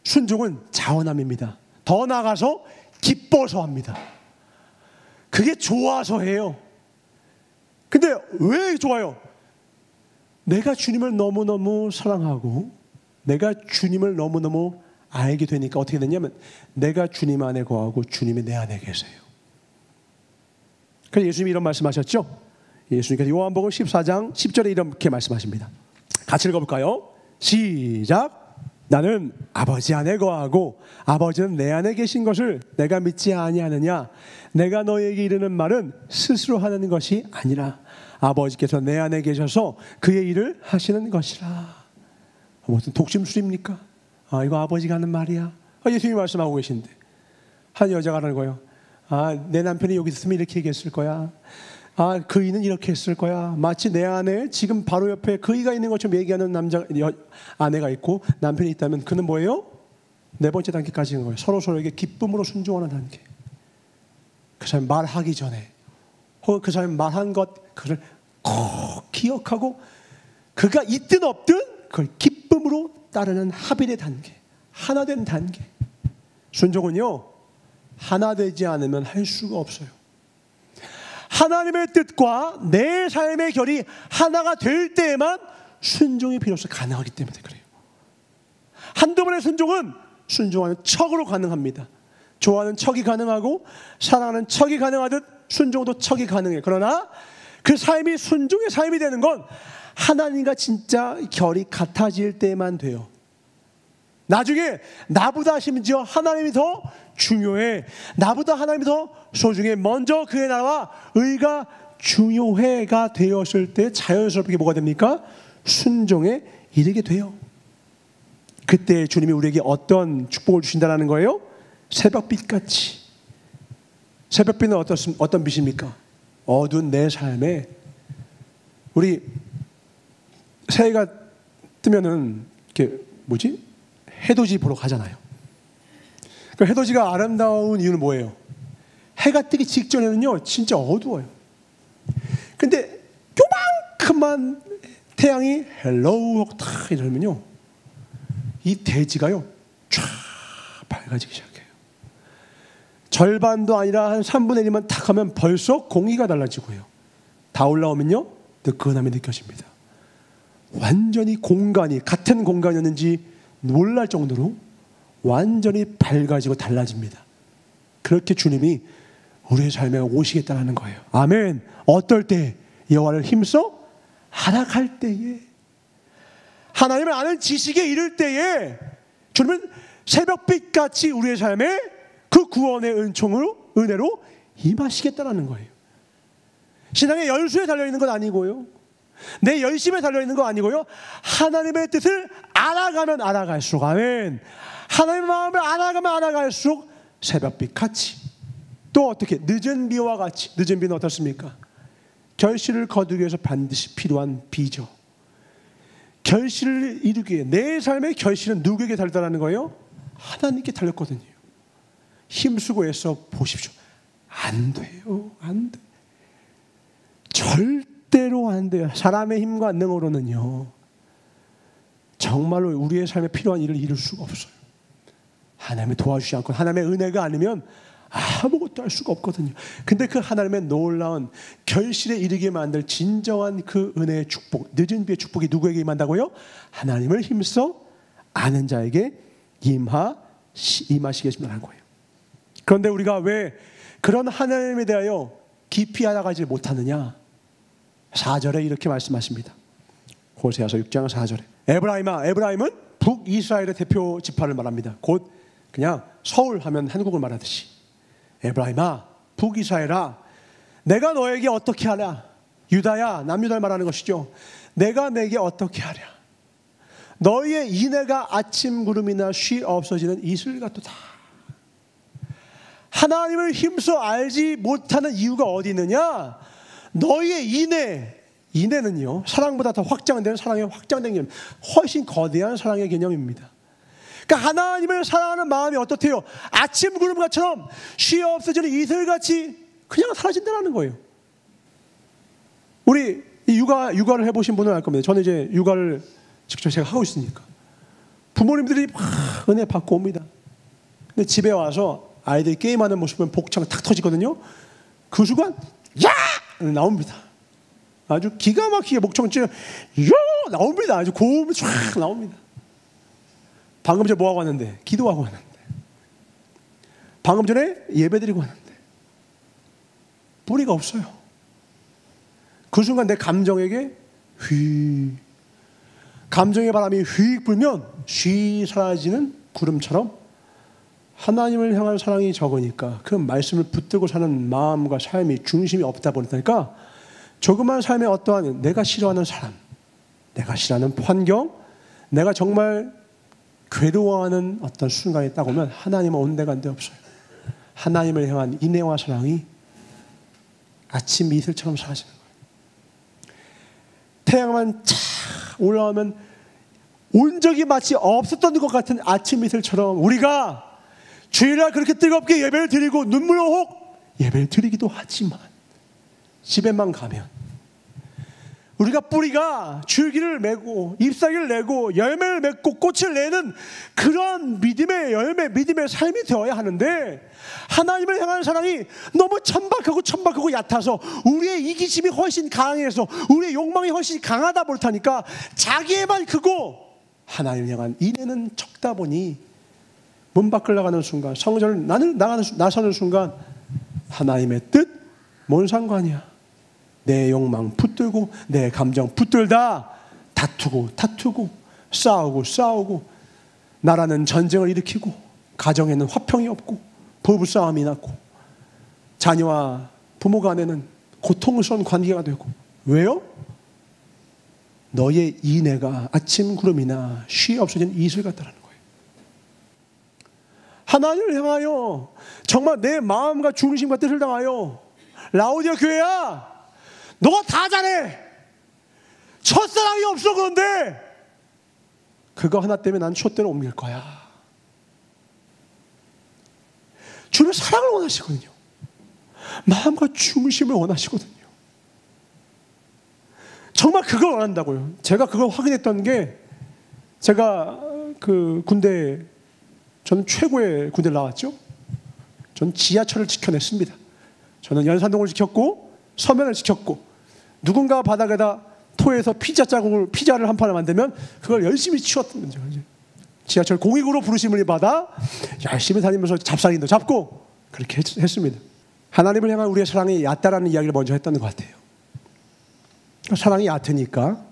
순종은 자원함입니다. 더 나아가서 기뻐서 합니다. 그게 좋아서 해요. 근데 왜 좋아요? 내가 주님을 너무너무 사랑하고 내가 주님을 너무너무 알게 되니까 어떻게 되냐면 내가 주님 안에 거하고 주님이 내 안에 계세요. 그래서 예수님이 이런 말씀하셨죠. 예수님께서 요한복음 14장 10절에 이렇게 말씀하십니다. 같이 읽어볼까요? 시작. 나는 아버지 안에 거하고 아버지는 내 안에 계신 것을 내가 믿지 아니하느냐. 내가 너에게 이르는 말은 스스로 하는 것이 아니라 아버지께서 내 안에 계셔서 그의 일을 하시는 것이라. 무슨 독심술입니까? 이거 아버지가 하는 말이야. 예수님이 말씀하고 계신데 한 여자가 하는 거예요. 내 남편이 여기 있으면 이렇게 얘기했을 거야. 그이는 이렇게 했을 거야. 마치 내 안에 지금 바로 옆에 그이가 있는 것처럼 얘기하는 아내가 있고 남편이 있다면 그는 뭐예요? 네 번째 단계까지 간 거예요. 서로에게 기쁨으로 순종하는 단계. 그 사람이 말하기 전에 혹은 그 사람이 말한 것 그걸 꼭 기억하고 그가 있든 없든 그걸 기쁨으로 따르는 합일의 단계, 하나된 단계. 순종은요 하나 되지 않으면 할 수가 없어요. 하나님의 뜻과 내 삶의 결이 하나가 될 때에만 순종이 비로소 가능하기 때문에 그래요. 한두 번의 순종은 순종하는 척으로 가능합니다. 좋아하는 척이 가능하고 사랑하는 척이 가능하듯 순종도 척이 가능해요. 그러나 그 삶이 순종의 삶이 되는 건 하나님과 진짜 결이 같아질 때만 돼요. 나중에 나보다 심지어 하나님이 더 중요해, 나보다 하나님이 더 소중해, 먼저 그의 나라와 의가 중요해가 되었을 때 자연스럽게 뭐가 됩니까? 순종에 이르게 돼요. 그때 주님이 우리에게 어떤 축복을 주신다는 거예요? 새벽빛같이. 새벽빛은 어떤 빛입니까? 어두운 내 삶에 우리 새해가 뜨면은 이렇게 해돋이 보러 가잖아요. 그 해돋이가 아름다운 이유는 뭐예요? 해가 뜨기 직전에는요 진짜 어두워요. 근데 요만큼만 태양이 헬로우 하고 탁 이러면요 이 대지가요 쫙 밝아지기 시작해요. 절반도 아니라 한 3분의 1만 탁 하면 벌써 공기가 달라지고요. 다 올라오면요 뜨끈함이 느껴집니다. 완전히 같은 공간이었는지 놀랄 정도로 완전히 밝아지고 달라집니다. 그렇게 주님이 우리의 삶에 오시겠다는 거예요. 아멘. 어떨 때? 여호와를 힘써 알아갈 때에, 하나님을 아는 지식에 이를 때에 주님은 새벽빛같이 우리의 삶에 그 구원의 은혜로 임하시겠다는 거예요. 신앙의 연수에 달려있는 건 아니고요, 내 열심에 달려있는 건 아니고요, 하나님의 뜻을 알아가면 알아갈수록, 아멘, 하나님의 마음을 알아갈수록 새벽빛같이, 또 어떻게 늦은 비와 같이. 늦은 비는 어떻습니까? 결실을 거두기 위해서 반드시 필요한 비죠. 결실을 이루기 위해 내 삶의 결실은 누구에게 달렸다는 거예요? 하나님께 달렸거든요. 힘쓰고 애써 보십시오. 안 돼요. 안 돼. 절대로 안 돼요. 사람의 힘과 능으로는요 정말로 우리의 삶에 필요한 일을 이룰 수가 없어요. 하나님이 도와주지 않고 하나님의 은혜가 아니면 아무것도 할 수가 없거든요. 근데 그 하나님의 놀라운 결실에 이르게 만들 진정한 그 은혜의 축복, 늦은 비의 축복이 누구에게 임한다고요? 하나님을 힘써 아는 자에게 임하시겠습니다라는 거예요. 그런데 우리가 왜 그런 하나님에 대하여 깊이 알아가지 못하느냐? 4절에 이렇게 말씀하십니다. 호세아서 6장 4절에 에브라임아, 에브라임은 북이스라엘의 대표 지파를 말합니다. 곧 그냥 서울 하면 한국을 말하듯이 에브라임아, 북이스라엘아, 내가 너에게 어떻게 하랴. 유다야, 남유다를 말하는 것이죠. 내가 내게 어떻게 하랴. 너희의 인애가 아침 구름이나 쉬 없어지는 이슬 같도다. 하나님을 힘써 알지 못하는 이유가 어디 있느냐? 너희의 인애는요, 사랑보다 더 확장된 사랑의 확장된 개념, 훨씬 거대한 사랑의 개념입니다. 그러니까 하나님을 사랑하는 마음이 어떻대요? 아침 구름같처럼 쉬 없어지는 이슬같이 그냥 사라진다는 거예요. 우리 육아를 해보신 분은 알 겁니다. 저는 이제 육아를 직접 제가 하고 있으니까 부모님들이 막 은혜 받고 옵니다. 근데 집에 와서 아이들이 게임하는 모습 보면 복창 탁 터지거든요. 그 순간 야! 나옵니다. 아주 기가 막히게 목청 찌르 야! 나옵니다. 아주 고음이 쫙 나옵니다. 방금 전에 뭐하고 왔는데? 기도하고 왔는데. 방금 전에 예배드리고 왔는데. 뿌리가 없어요. 그 순간 내 감정에게 감정의 바람이 휙 불면 쉬 사라지는 구름처럼 하나님을 향한 사랑이 적으니까 그 말씀을 붙들고 사는 마음과 삶이 중심이 없다 보니까 조그만 삶에 어떠한 내가 싫어하는 사람, 내가 싫어하는 환경, 내가 정말 괴로워하는 어떤 순간이 딱 오면 하나님은 온데간데 없어요. 하나님을 향한 인애와 사랑이 아침 이슬처럼 사라지는 거예요. 태양만 착 올라오면 온 적이 마치 없었던 것 같은 아침 이슬처럼 우리가 주일날 그렇게 뜨겁게 예배를 드리고 눈물 호흡 예배를 드리기도 하지만 집에만 가면 우리가 뿌리가 줄기를 메고 잎사귀를 내고 열매를 맺고 꽃을 내는 그런 믿음의 열매, 믿음의 삶이 되어야 하는데 하나님을 향하는 사랑이 너무 천박하고 얕아서 우리의 이기심이 훨씬 강해서 우리의 욕망이 훨씬 강하다 못하니까 자기에만 크고 하나님을 향한 인애는 적다 보니 문 밖을 나가는 순간 성전을 나서는 순간 하나님의 뜻? 뭔 상관이야. 내 욕망 붙들고 내 감정 붙들다 다투고 싸우고 나라는 전쟁을 일으키고 가정에는 화평이 없고 부부싸움이 났고 자녀와 부모 간에는 고통스러운 관계가 되고 왜요? 너의 인애가 아침 구름이나 쉬 없어진 이슬 같다라는 거예요. 하나님을 향하여 정말 내 마음과 중심과 뜻을 당하여 라오디아 교회야 너가 다 잘해. 첫사랑이 없어. 그런데 그거 하나 때문에 난 촛대로 옮길 거야. 주님은 사랑을 원하시거든요. 마음과 중심을 원하시거든요. 정말 그걸 원한다고요. 제가 그걸 확인했던 게 제가 그 군대 저는 최고의 군대를 나왔죠. 저는 지하철을 지켜냈습니다. 저는 연산동을 지켰고 서면을 지켰고 누군가 바닥에다 토해서 피자를 한 판을 만들면 그걸 열심히 치웠던 거죠. 지하철 공익으로 부르심을 받아 열심히 다니면서 잡상인도 잡고 그렇게 했습니다. 하나님을 향한 우리의 사랑이 얕다라는 이야기를 먼저 했던 것 같아요. 사랑이 얕으니까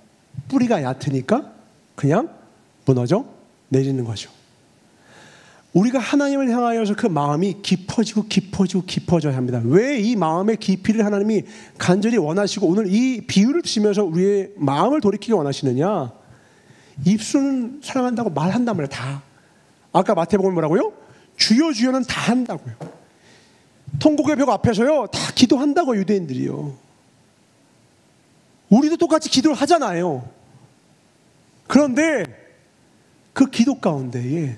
뿌리가 얕으니까 그냥 무너져 내리는 거죠. 우리가 하나님을 향하여서 그 마음이 깊어져야 합니다. 왜 이 마음의 깊이를 하나님이 간절히 원하시고 오늘 이 비유를 드시면서 우리의 마음을 돌이키기 원하시느냐? 입술은 사랑한다고 말한단 말이에요. 다. 아까 마태복음 뭐라고요? 주여는 다 한다고요. 통곡의 벽 앞에서요 다 기도한다고 유대인들이요. 우리도 똑같이 기도를 하잖아요. 그런데 그 기도 가운데에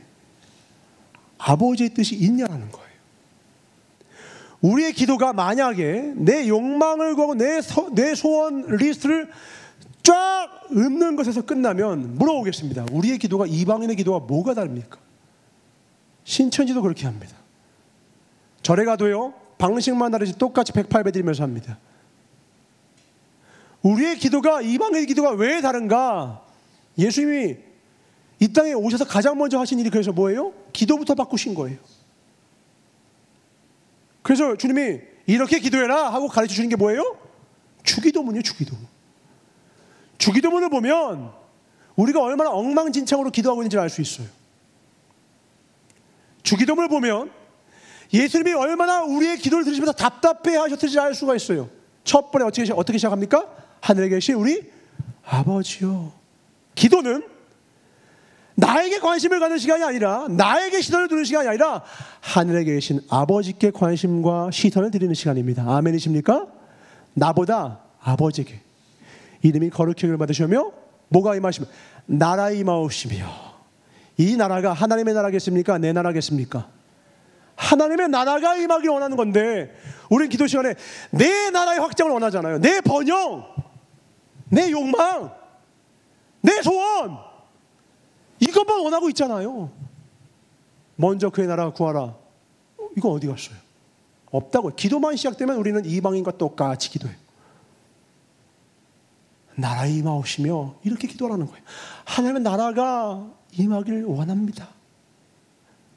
아버지의 뜻이 있냐라는 거예요. 우리의 기도가 만약에 내 욕망을 구하고 내 소원 리스트를 쫙 읊는 것에서 끝나면 물어보겠습니다. 우리의 기도가 이방인의 기도와 뭐가 다릅니까? 신천지도 그렇게 합니다. 절에 가도요 방식만 다르지 똑같이 108배 드리면서 합니다. 우리의 기도가 이방인의 기도가 왜 다른가? 예수님이 이 땅에 오셔서 가장 먼저 하신 일이 그래서 뭐예요? 기도부터 바꾸신 거예요. 그래서 주님이 이렇게 기도해라 하고 가르쳐 주는 게 뭐예요? 주기도문이에요. 주기도문. 주기도문을 보면 우리가 얼마나 엉망진창으로 기도하고 있는지 알 수 있어요. 주기도문을 보면 예수님이 얼마나 우리의 기도를 들으시면서 답답해 하셨는지 알 수가 있어요. 첫 번에 어떻게 시작합니까? 하늘에 계신 우리 아버지요. 기도는 나에게 관심을 가는 시간이 아니라, 나에게 시선을 두는 시간이 아니라 하늘에 계신 아버지께 관심과 시선을 드리는 시간입니다. 아멘이십니까? 나보다 아버지에게 이름이 거룩히 받으시며 뭐가 임하시며 나라 임하옵시며. 이 나라가 하나님의 나라겠습니까? 내 나라겠습니까? 하나님의 나라가 임하길 원하는 건데, 우리는 기도 시간에 내 나라의 확장을 원하잖아요. 내 번영, 내 욕망, 내 소원, 이것만 원하고 있잖아요. 먼저 그의 나라가 구하라. 이거 어디 갔어요? 없다고요. 기도만 시작되면 우리는 이방인과 똑같이 기도해요. 나라 임하옵시며 이렇게 기도하는 거예요. 하나님의 나라가 임하길 원합니다.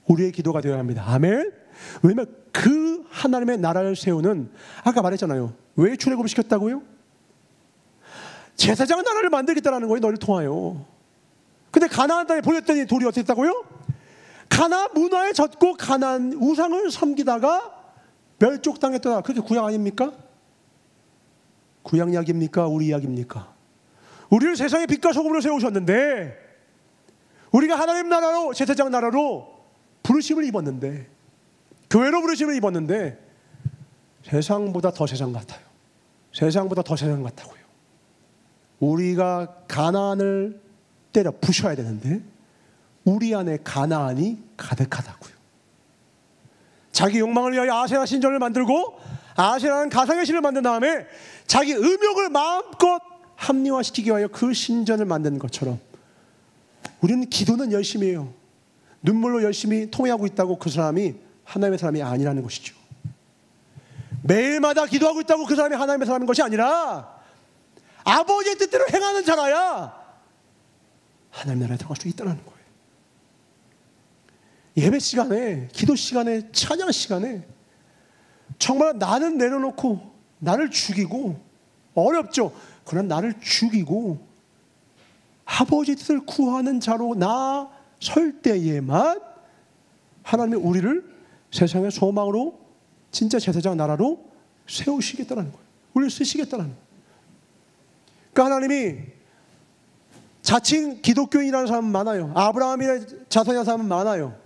우리의 기도가 되어야 합니다. 아멘. 왜냐하면 그 하나님의 나라를 세우는, 아까 말했잖아요. 왜 출애굽을 시켰다고요? 제사장 나라를 만들겠다는 거예요. 너를 통하여. 근데 가나안 땅에 보냈더니 돌이 어떻게 했다고요? 가나안 문화에 젖고 가나안 우상을 섬기다가 멸족당했다. 그게 구약 아닙니까? 구약 이야기입니까? 우리 이야기입니까? 우리를 세상의 빛과 소금으로 세우셨는데, 우리가 하나님 나라로, 제사장 나라로 부르심을 입었는데, 교회로 부르심을 입었는데 세상보다 더 세상 같아요. 세상보다 더 세상 같다고요. 우리가 가나안을 때려 부셔야 되는데 우리 안에 가나안이 가득하다고요. 자기 욕망을 위하여 아세라 신전을 만들고 아세라는 가상의 신을 만든 다음에 자기 음욕을 마음껏 합리화시키기 위하여 그 신전을 만든 것처럼 우리는 기도는 열심히 해요. 눈물로 열심히 통회하고 있다고 그 사람이 하나님의 사람이 아니라는 것이죠. 매일마다 기도하고 있다고 그 사람이 하나님의 사람인 것이 아니라 아버지의 뜻대로 행하는 자라야 하나님 나라에 들어갈 수 있다는 거예요. 예배 시간에, 기도 시간에, 찬양 시간에 정말 나는 내려놓고 나를 죽이고, 어렵죠. 그러나 나를 죽이고 아버지의 뜻을 구하는 자로 나 설 때에만 하나님이 우리를 세상의 소망으로, 진짜 제사장 나라로 세우시겠다는 거예요. 우리를 쓰시겠다는 거예요. 그러니까 하나님이 자칭 기독교인이라는 사람은 많아요. 아브라함의 자손이라는 사람은 많아요.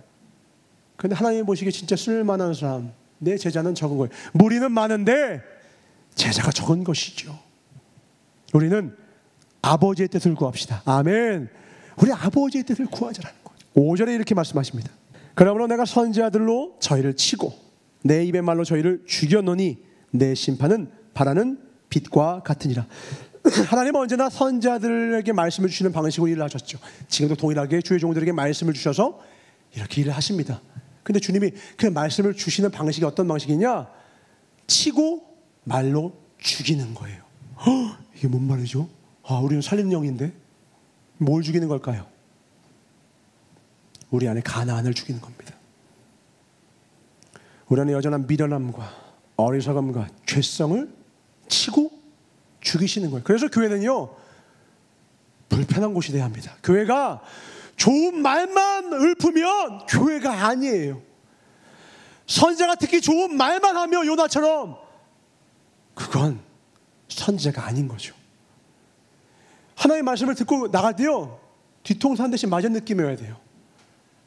그런데 하나님이 보시기에 진짜 쓸만한 사람, 내 제자는 적은 거예요. 무리는 많은데 제자가 적은 것이죠. 우리는 아버지의 뜻을 구합시다. 아멘. 우리 아버지의 뜻을 구하자라는 거죠. 5절에 이렇게 말씀하십니다. 그러므로 내가 선지자들로 저희를 치고 내 입의 말로 저희를 죽여노니 내 심판은 바라는 빛과 같으니라. 하나님은 언제나 선지자들에게 말씀을 주시는 방식으로 일을 하셨죠. 지금도 동일하게 주의 종들에게 말씀을 주셔서 이렇게 일을 하십니다. 근데 주님이 그 말씀을 주시는 방식이 어떤 방식이냐? 치고 말로 죽이는 거예요. 이게 뭔 말이죠? 우리는 살리는 영인데 뭘 죽이는 걸까요? 우리 안에 가나안을 죽이는 겁니다. 우리 안에 여전한 미련함과 어리석음과 죄성을 치고 죽이시는 거예요. 그래서 교회는요, 불편한 곳이 돼야 합니다. 교회가 좋은 말만 읊으면 교회가 아니에요. 선지자가 특히 좋은 말만 하며 요나처럼, 그건 선지자가 아닌 거죠. 하나님의 말씀을 듣고 나갈 때요, 뒤통수 한 대씩 맞은 느낌이어야 돼요.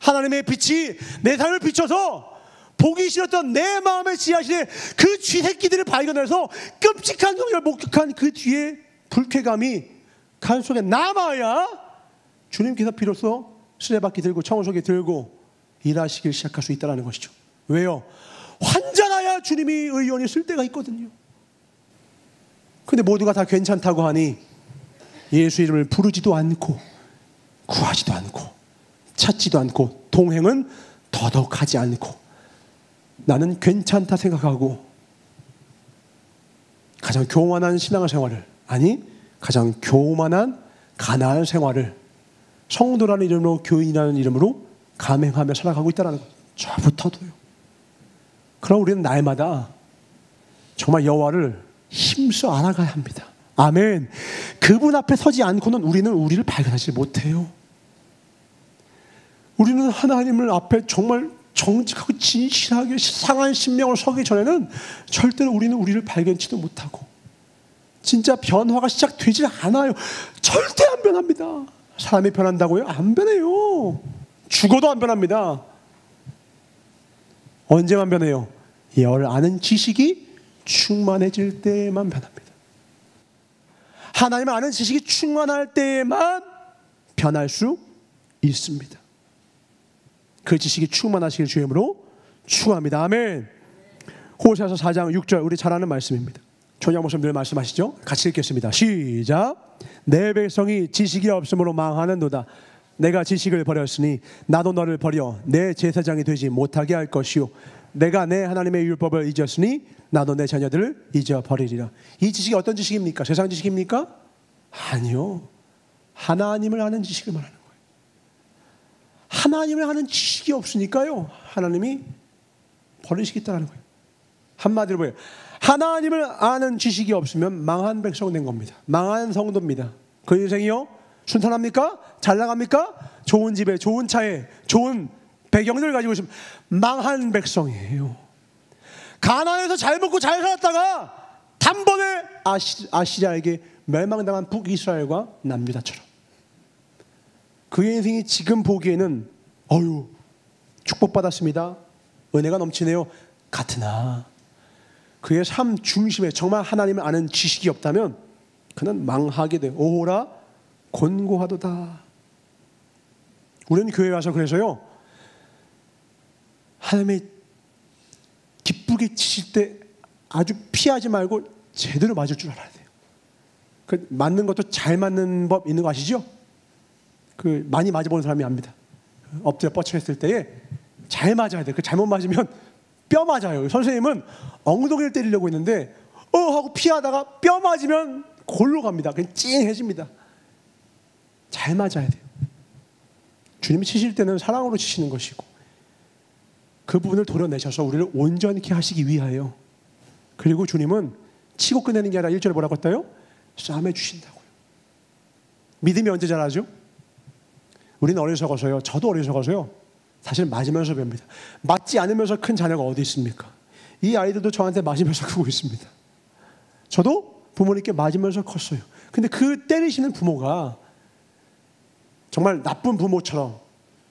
하나님의 빛이 내 삶을 비춰서 보기 싫었던 내 마음의 지하실에 그 쥐새끼들을 발견해서 끔찍한 성경을 목격한 그 뒤에 불쾌감이 가슴 속에 남아야 주님께서 비로소 수레바퀴 들고 청소기 들고 일하시길 시작할 수 있다는 것이죠. 왜요? 환자라야 주님이 의원이 쓸 때가 있거든요. 근데 모두가 다 괜찮다고 하니 예수 이름을 부르지도 않고 구하지도 않고 찾지도 않고 동행은 더더욱 하지 않고 나는 괜찮다 생각하고 가장 교만한 신앙생활을, 아니 가장 교만한 가나안 생활을 성도라는 이름으로, 교인이라는 이름으로 감행하며 살아가고 있다는 것. 저부터도요. 그럼 우리는 날마다 정말 여호와를 힘써 알아가야 합니다. 아멘. 그분 앞에 서지 않고는 우리는 우리를 발견하지 못해요. 우리는 하나님을 앞에 정말 정직하고 진실하게 상한 심령으로 서기 전에는 절대로 우리는 우리를 발견치도 못하고 진짜 변화가 시작되질 않아요. 절대 안 변합니다. 사람이 변한다고요? 안 변해요. 죽어도 안 변합니다. 언제만 변해요? 열 아는 지식이 충만해질 때만 변합니다. 하나님을 아는 지식이 충만할 때만 변할 수 있습니다. 그 지식이 충만하시길 주의 이름으로 축원합니다. 아멘. 호세아서 4장 6절 우리 잘 아는 말씀입니다. 조양 목사님 늘 말씀하시죠? 같이 읽겠습니다. 시작. 내 백성이 지식이 없으므로 망하는도다. 내가 지식을 버렸으니 나도 너를 버려 내 제사장이 되지 못하게 할 것이요 내가 내 하나님의 율법을 잊었으니 나도 내 자녀들을 잊어버리리라. 이 지식이 어떤 지식입니까? 세상 지식입니까? 아니요. 하나님을 아는 지식을 말하는 거예요. 하나님을 아는 지식이 없으니까요 하나님이 버리시겠다는 거예요. 한마디로 뭐예요? 하나님을 아는 지식이 없으면 망한 백성 된 겁니다. 망한 성도입니다. 그 인생이요 순탄합니까? 잘 나갑니까? 좋은 집에 좋은 차에 좋은 배경을 가지고 있으면 망한 백성이에요. 가나안에서 잘 먹고 잘 살았다가 단번에 아시리아에게 멸망당한 북이스라엘과 남유다처럼 그의 인생이 지금 보기에는 어휴 축복받았습니다. 은혜가 넘치네요. 같으나 그의 삶 중심에 정말 하나님을 아는 지식이 없다면 그는 망하게 돼요. 오호라 곤고하도다. 우리는 교회에 와서 그래서요 하나님의 기쁘게 치실 때 아주 피하지 말고 제대로 맞을 줄 알아야 돼요. 그 맞는 것도 잘 맞는 법 있는 거 아시죠? 그 많이 맞아보는 사람이 압니다. 엎드려 뻗쳐했을 때에 잘 맞아야 돼요. 그 잘못 맞으면 뼈 맞아요. 선생님은 엉덩이를 때리려고 했는데 하고 피하다가 뼈 맞으면 골로 갑니다. 그냥 찡해집니다. 잘 맞아야 돼요. 주님이 치실 때는 사랑으로 치시는 것이고 그 부분을 도려내셔서 우리를 온전케 하시기 위하여 그리고 주님은 치고 끝내는 게 아니라 1절에 뭐라고 했어요? 싸매 주신다고요. 믿음이 언제 자라죠? 우리는 어리석어서요. 저도 어리석어서요. 사실 맞으면서 봅니다. 맞지 않으면서 큰 자녀가 어디 있습니까? 이 아이들도 저한테 맞으면서 크고 있습니다. 저도 부모님께 맞으면서 컸어요. 근데 그 때리시는 부모가 정말 나쁜 부모처럼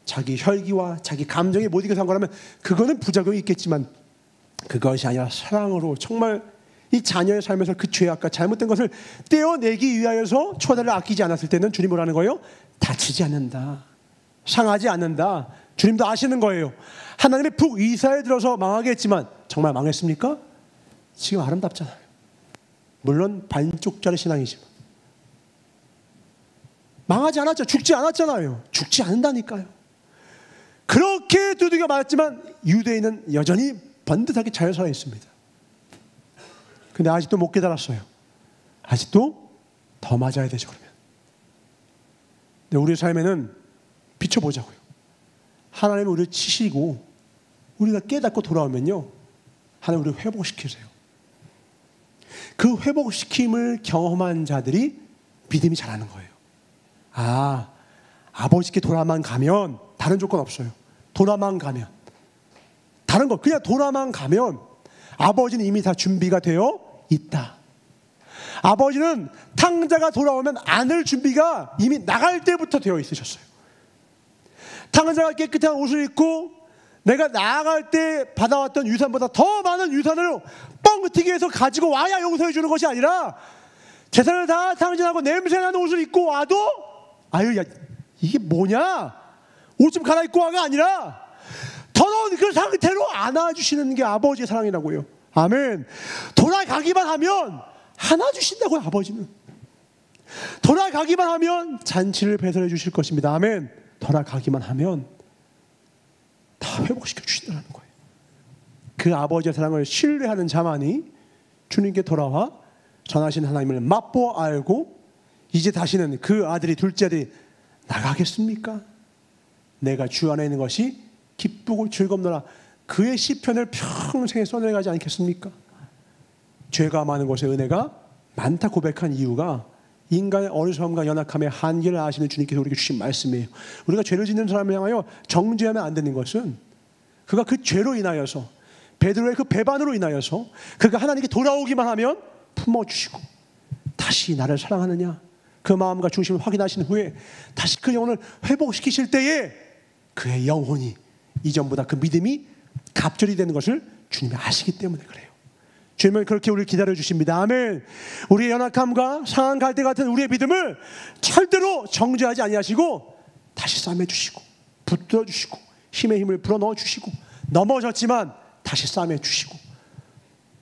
자기 혈기와 자기 감정에 못 이겨서 한 거라면 그거는 부작용이 있겠지만 그것이 아니라 사랑으로 정말 이 자녀의 삶에서 그 죄악과 잘못된 것을 떼어내기 위하여서 초대를 아끼지 않았을 때는 주님 뭐라는 거예요? 다치지 않는다. 상하지 않는다. 주님도 아시는 거예요. 하나님의 북이스라엘 들어서 망하게 했지만 정말 망했습니까? 지금 아름답잖아요. 물론 반쪽짜리 신앙이지만 망하지 않았죠. 죽지 않았잖아요. 죽지 않는다니까요. 그렇게 두들겨 맞았지만 유대인은 여전히 번듯하게 잘 살아 있습니다. 근데 아직도 못 깨달았어요. 아직도 더 맞아야 되죠. 그러면 근데 우리 삶에는 비춰보자고요. 하나님은 우리를 치시고 우리가 깨닫고 돌아오면요 하나님 우리를 회복시키세요. 그 회복시킴을 경험한 자들이 믿음이 자라는 거예요. 아버지께 돌아만 가면 다른 조건 없어요. 돌아만 가면 다른 거 그냥 돌아만 가면 아버지는 이미 다 준비가 되어 있다. 아버지는 탕자가 돌아오면 안을 준비가 이미 나갈 때부터 되어 있으셨어요. 탕자가 깨끗한 옷을 입고 내가 나아갈 때 받아왔던 유산보다 더 많은 유산을 뻥튀기 해서 가지고 와야 용서해 주는 것이 아니라 재산을 다 탕진하고 냄새나는 옷을 입고 와도 아유 야 이게 뭐냐 옷 좀 갈아입고 와가 아니라 더러운 그 상태로 안아주시는 게 아버지의 사랑이라고요. 아멘. 돌아가기만 하면 안아주신다고요. 아버지는 돌아가기만 하면 잔치를 배설해 주실 것입니다. 아멘. 돌아가기만 하면 다 회복시켜 주신다는 거예요. 그 아버지의 사랑을 신뢰하는 자만이 주님께 돌아와 전하신 하나님을 맛보아 알고 이제 다시는 그 아들이 둘째 아들이 나가겠습니까? 내가 주 안에 있는 것이 기쁘고 즐겁노라. 그의 시편을 평생에 써내가지 않겠습니까? 죄가 많은 곳에 은혜가 많다 고백한 이유가 인간의 어리석음과 연약함의 한계를 아시는 주님께서 우리에게 주신 말씀이에요. 우리가 죄를 짓는 사람을 향하여 정죄하면 안 되는 것은 그가 그 죄로 인하여서, 베드로의 그 배반으로 인하여서 그가 하나님께 돌아오기만 하면 품어주시고, 다시 나를 사랑하느냐 그 마음과 중심을 확인하신 후에 다시 그 영혼을 회복시키실 때에 그의 영혼이 이전보다 그 믿음이 갑절이 되는 것을 주님이 아시기 때문에 그래요. 주님은 그렇게 우리를 기다려 주십니다. 아멘. 우리의 연약함과 상한 갈대 같은 우리의 믿음을 절대로 정죄하지 아니하시고 다시 싸매 주시고 붙들어 주시고 힘의 힘을 불어넣어 주시고, 넘어졌지만 다시 싸매 주시고,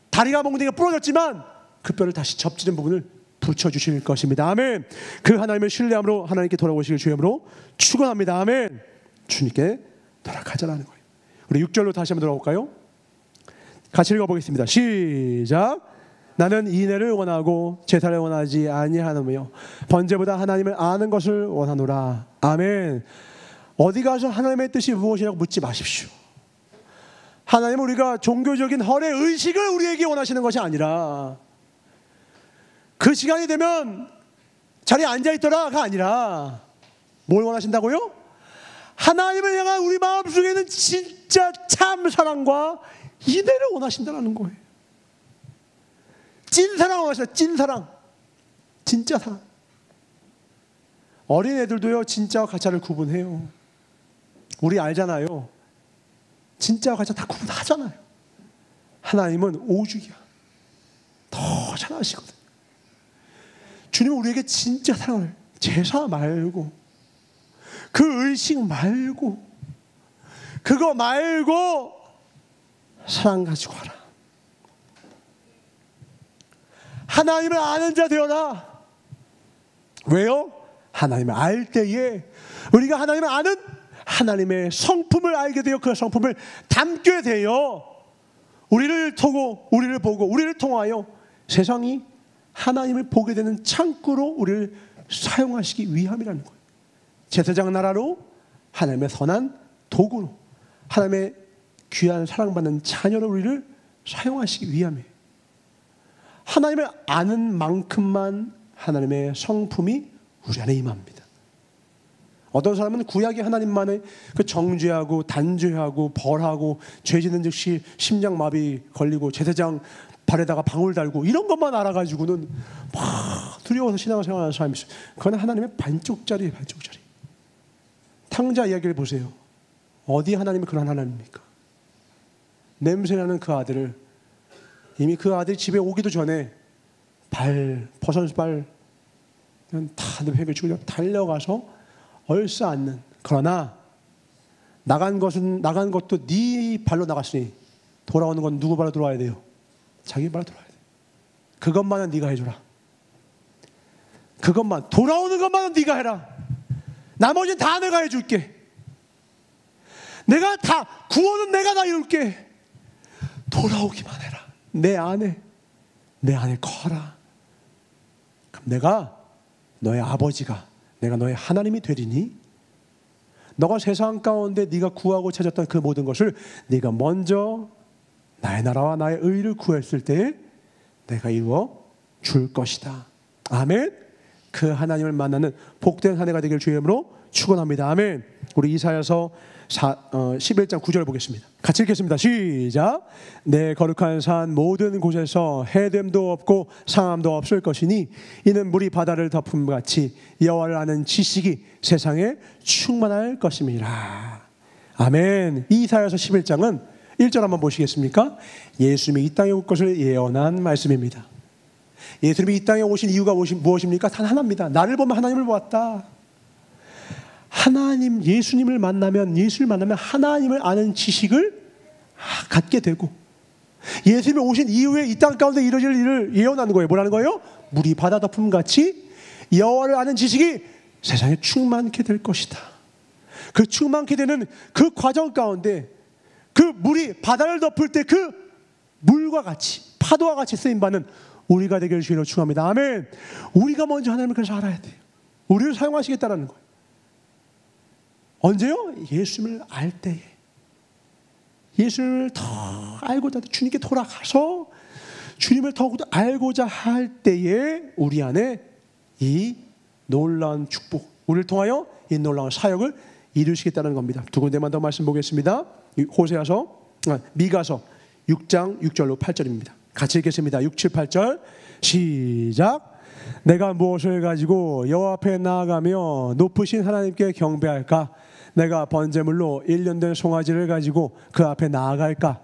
다리가 몽둥이가 부러졌지만 그 뼈를 다시 접지는 부분을 붙여주실 것입니다. 아멘. 그 하나님을 신뢰함으로 하나님께 돌아오시길 주님으로 축원합니다. 아멘. 주님께 돌아가자라는 거예요. 우리 6절로 다시 한번 돌아올까요? 같이 읽어보겠습니다. 시작. 나는 인애를 원하고 제사를 원하지 아니하노며 번제보다 하나님을 아는 것을 원하노라. 아멘. 어디 가서 하나님의 뜻이 무엇이라고 묻지 마십시오. 하나님은 우리가 종교적인 허례 의식을 우리에게 원하시는 것이 아니라, 그 시간이 되면 자리에 앉아있더라가 아니라 뭘 원하신다고요? 하나님을 향한 우리 마음속에는 진짜 참 사랑과 인애를 원하신다는 거예요. 찐 사랑 원하시다. 찐 사랑, 진짜 사랑. 어린애들도요 진짜와 가짜를 구분해요. 우리 알잖아요. 진짜와 가짜 다 구분하잖아요. 하나님은 오죽이야 더 잘하시거든요. 주님은 우리에게 진짜 사랑을, 제사 말고 그 의식 말고 그거 말고 사랑 가지고 와라. 하나님을 아는 자 되어라. 왜요? 하나님을 알 때에 우리가 하나님을 아는 하나님의 성품을 알게 되어 그 성품을 담게 되어 우리를 보고 우리를 통하여 세상이 하나님을 보게 되는 창구로 우리를 사용하시기 위함이라는 거예요. 제사장 나라로, 하나님의 선한 도구로, 하나님의 귀한 사랑받는 자녀로 우리를 사용하시기 위함이에요. 하나님을 아는 만큼만 하나님의 성품이 우리 안에 임합니다. 어떤 사람은 구약의 하나님만의 그 정죄하고 단죄하고 벌하고 죄짓는 즉시 심장마비 걸리고 제사장 발에다가 방울 달고 이런 것만 알아가지고는 막 두려워서 신앙생활하는 사람이 있어요. 그건 하나님의 반쪽짜리예요. 반쪽짜리. 탕자 이야기를 보세요. 어디 하나님이 그런 하나님입니까? 냄새나는 그 아들을, 이미 그 아들이 집에 오기도 전에 버선발 다 회개주고 달려가서 얼싸 앉는. 그러나 나간 것도 네 발로 나갔으니 돌아오는 건 누구 발로 돌아와야 돼요? 자기 발로 돌아와야 돼. 그것만은 네가 해줘라. 그것만, 돌아오는 것만은 네가 해라. 나머지는 다 내가 해줄게. 내가 다, 구원은 내가 다 이룰게. 돌아오기만 해라. 내 안에 거하라. 그럼 내가 너의 아버지가, 내가 너의 하나님이 되리니, 너가 세상 가운데 네가 구하고 찾았던 그 모든 것을 네가 먼저 나의 나라와 나의 의를 구했을 때 내가 이루어 줄 것이다. 아멘. 그 하나님을 만나는 복된 한 해가 되길 주의 이름으로 축원합니다. 아멘. 우리 이사야서 11장 9절 보겠습니다. 같이 읽겠습니다. 시작. 내 거룩한 산 모든 곳에서 해됨도 없고 상함도 없을 것이니 이는 물이 바다를 덮음같이 여호와를 아는 지식이 세상에 충만할 것임이라. 아멘. 이 이사야서 11장은 1절 한번 보시겠습니까? 예수님이 이 땅에 올 것을 예언한 말씀입니다. 예수님이 이 땅에 오신 이유가 무엇입니까? 단 하나입니다. 나를 보면 하나님을 보았다. 하나님, 예수님을 만나면 하나님을 아는 지식을 갖게 되고, 예수님이 오신 이후에 이 땅 가운데 이루어질 일을 예언하는 거예요. 뭐라는 거예요? 물이 바다 덮음같이 여호와를 아는 지식이 세상에 충만케 될 것이다. 그 충만케 되는 그 과정 가운데 그 물이 바다를 덮을 때 그 물과 같이, 파도와 같이 쓰임받는 우리가 되기를 주의로 축원합니다. 아멘. 우리가 먼저 하나님을 그래서 알아야 돼요. 우리를 사용하시겠다는 거예요. 언제요? 예수님을 알 때에. 예수님을 더 알고 주님께 돌아가서 주님을 더욱더 알고자 할 때에 우리 안에 이 놀라운 축복, 우리를 통하여 이 놀라운 사역을 이루시겠다는 겁니다. 두 군데만 더 말씀 보겠습니다. 미가서 6장 6절로 8절입니다. 같이 읽겠습니다. 6, 7, 8절 시작. 내가 무엇을 가지고 여호와 앞에 나아가며 높으신 하나님께 경배할까? 내가 번제물로 1년 된 송아지를 가지고 그 앞에 나아갈까?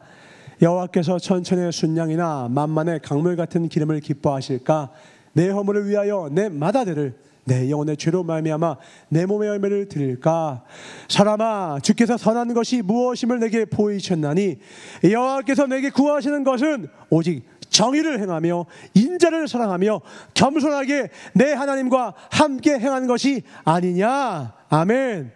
여호와께서 천천의 순양이나 만만의 강물 같은 기름을 기뻐하실까? 내 허물을 위하여 내 마다들을 내 영혼의 죄로 말미암아 내 몸의 열매를 드릴까? 사람아, 주께서 선한 것이 무엇임을 내게 보이셨나니 여호와께서 내게 구하시는 것은 오직 정의를 행하며 인자를 사랑하며 겸손하게 내 하나님과 함께 행하는 것이 아니냐. 아멘.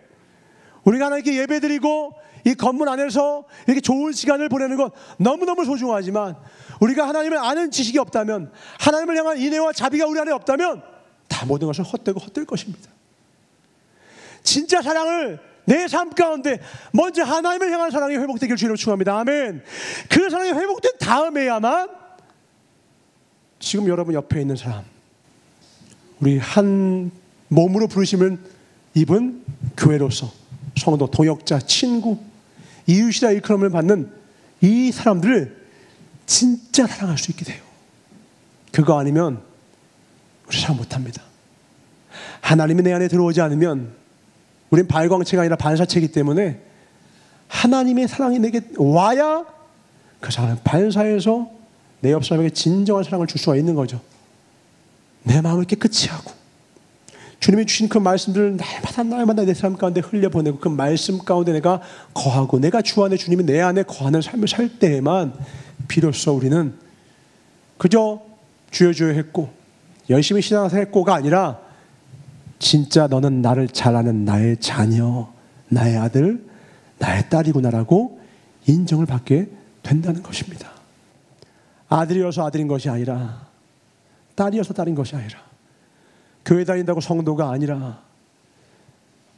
우리가 하나님께 예배드리고 이 건물 안에서 이렇게 좋은 시간을 보내는 건 너무너무 소중하지만 우리가 하나님을 아는 지식이 없다면, 하나님을 향한 인애와 자비가 우리 안에 없다면 다 모든 것은 헛되고 헛될 것입니다. 진짜 사랑을 내 삶 가운데 먼저 하나님을 향한 사랑이 회복되길 주님으로 축원합니다. 아멘. 그 사랑이 회복된 다음에야만 지금 여러분 옆에 있는 사람, 우리 한 몸으로 부르심을 입은 교회로서 성도, 동역자, 친구, 이웃이라 일컬음을 받는 이 사람들을 진짜 사랑할 수 있게 돼요. 그거 아니면 우리 잘 못합니다. 하나님이 내 안에 들어오지 않으면 우린 발광체가 아니라 반사체이기 때문에 하나님의 사랑이 내게 와야 그 사람은 반사해서 내 옆 사람에게 진정한 사랑을 줄 수가 있는 거죠. 내 마음을 깨끗이 하고 주님이 주신 그 말씀들을 날마다 내 삶 가운데 흘려보내고 그 말씀 가운데 내가 거하고 내가 주 안에 주님이 내 안에 거하는 삶을 살 때에만 비로소 우리는 그저 주여 주여 했고 열심히 신앙생활 했고가 아니라 진짜 너는 나를 잘 아는 나의 자녀, 나의 아들, 나의 딸이구나라고 인정을 받게 된다는 것입니다. 아들이어서 아들인 것이 아니라, 딸이어서 딸인 것이 아니라, 교회 다닌다고 성도가 아니라,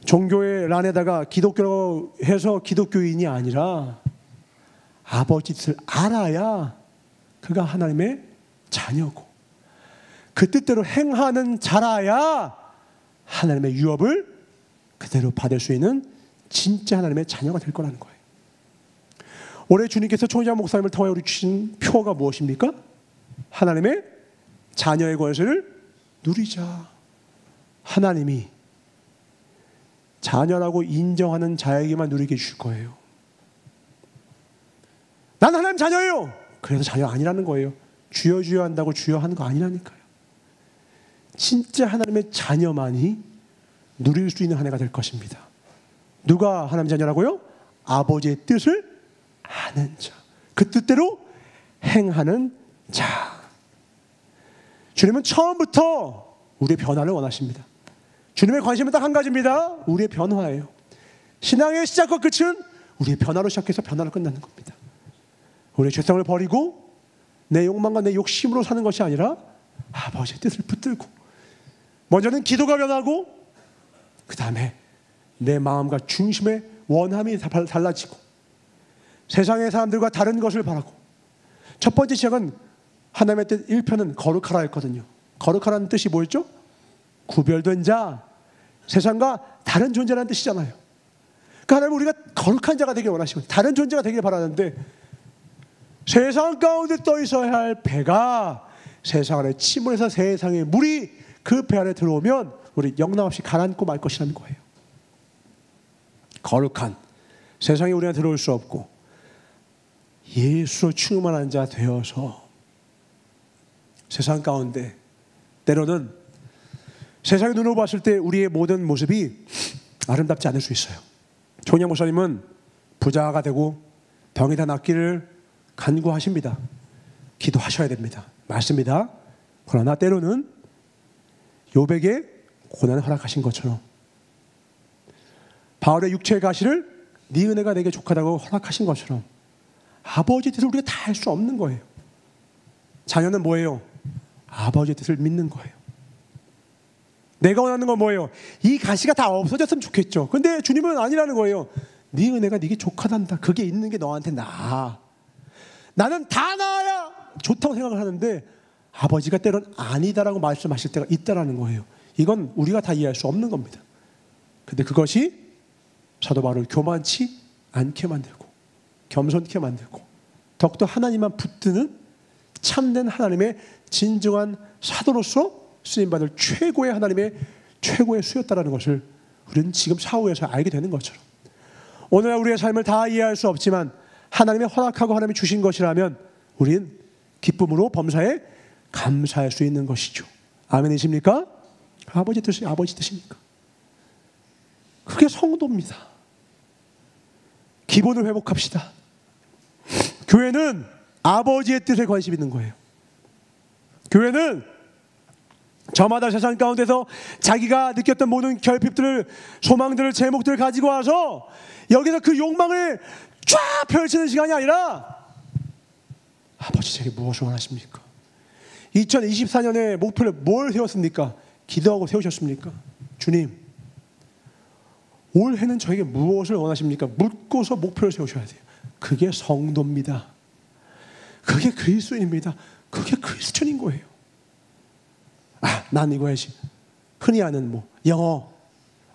종교의 란에다가 기독교라고 해서 기독교인이 아니라 아버지 뜻을 알아야 그가 하나님의 자녀고, 그 뜻대로 행하는 자라야 하나님의 유업을 그대로 받을 수 있는 진짜 하나님의 자녀가 될 거라는 거예요. 올해 주님께서 총장 목사님을 통해 우리 주신 표가 무엇입니까? 하나님의 자녀의 권세를 누리자. 하나님이 자녀라고 인정하는 자에게만 누리게 해줄 거예요. 난 하나님 자녀예요. 그래서 자녀 아니라는 거예요. 주여 주여 한다고 주여 하는 거 아니라니까요. 진짜 하나님의 자녀만이 누릴 수 있는 한 해가 될 것입니다. 누가 하나님 자녀라고요? 아버지의 뜻을 아는 자, 그 뜻대로 행하는 자. 주님은 처음부터 우리의 변화를 원하십니다. 주님의 관심은 딱 한 가지입니다. 우리의 변화예요. 신앙의 시작과 끝은 우리의 변화로 시작해서 변화로 끝나는 겁니다. 우리의 죄성을 버리고 내 욕망과 내 욕심으로 사는 것이 아니라 아버지의 뜻을 붙들고, 먼저는 기도가 변하고 그 다음에 내 마음과 중심의 원함이 달라지고 세상의 사람들과 다른 것을 바라고. 첫 번째 시작은 하나님의 뜻 1편은 거룩하라 했거든요. 거룩하라는 뜻이 뭐였죠? 구별된 자, 세상과 다른 존재라는 뜻이잖아요. 그러니까 하나님은 우리가 거룩한 자가 되길 원하시고 다른 존재가 되길 바라는데, 세상 가운데 떠 있어야 할 배가 세상 안에 침몰해서 세상의 물이 그 배 안에 들어오면 우리 영락없이 가라앉고 말 것이라는 거예요. 거룩한, 세상에 우리가 들어올 수 없고 예수로 충만한 자 되어서 세상 가운데, 때로는 세상의 눈으로 봤을 때 우리의 모든 모습이 아름답지 않을 수 있어요. 총장 목사님은 부자가 되고 병이 다 낫기를 간구하십니다. 기도하셔야 됩니다. 맞습니다. 그러나 때로는 욥에게 고난을 허락하신 것처럼 바울의 육체의 가시를 네 은혜가 내게 족하다고 허락하신 것처럼 아버지의 뜻을 우리가 다 할 수 없는 거예요. 자녀는 뭐예요? 아버지의 뜻을 믿는 거예요. 내가 원하는 건 뭐예요? 이 가시가 다 없어졌으면 좋겠죠. 근데 주님은 아니라는 거예요. 네 은혜가 네게 족하단다. 그게 있는 게 너한테 나아. 나는 다 나아야 좋다고 생각을 하는데 아버지가 때론 아니다라고 말씀하실 때가 있다라는 거예요. 이건 우리가 다 이해할 수 없는 겁니다. 근데 그것이 사도 바울을 교만치 않게 만들고 겸손케 만들고 더욱더 하나님만 붙드는 참된 하나님의 진정한 사도로서 쓰임받을 최고의 하나님의 최고의 수였다라는 것을 우리는 지금 사후에서 알게 되는 것처럼 오늘날 우리의 삶을 다 이해할 수 없지만 하나님의 허락하고 하나님이 주신 것이라면 우린 기쁨으로 범사에 감사할 수 있는 것이죠. 아멘이십니까? 아버지 뜻입니까? 그게 성도입니다. 기본을 회복합시다. 교회는 아버지의 뜻에 관심 있는 거예요. 교회는 저마다 세상 가운데서 자기가 느꼈던 모든 결핍들을, 소망들을, 제목들을 가지고 와서 여기서 그 욕망을 쫙 펼치는 시간이 아니라 아버지 제게 무엇을 원하십니까? 2024년에 목표를 뭘 세웠습니까? 기도하고 세우셨습니까? 주님, 올해는 저에게 무엇을 원하십니까? 묻고서 목표를 세우셔야 돼요. 그게 성도입니다. 그게 그리스도인입니다. 그게 크리스천인 거예요. 난 이거 해야지. 흔히 아는 영어.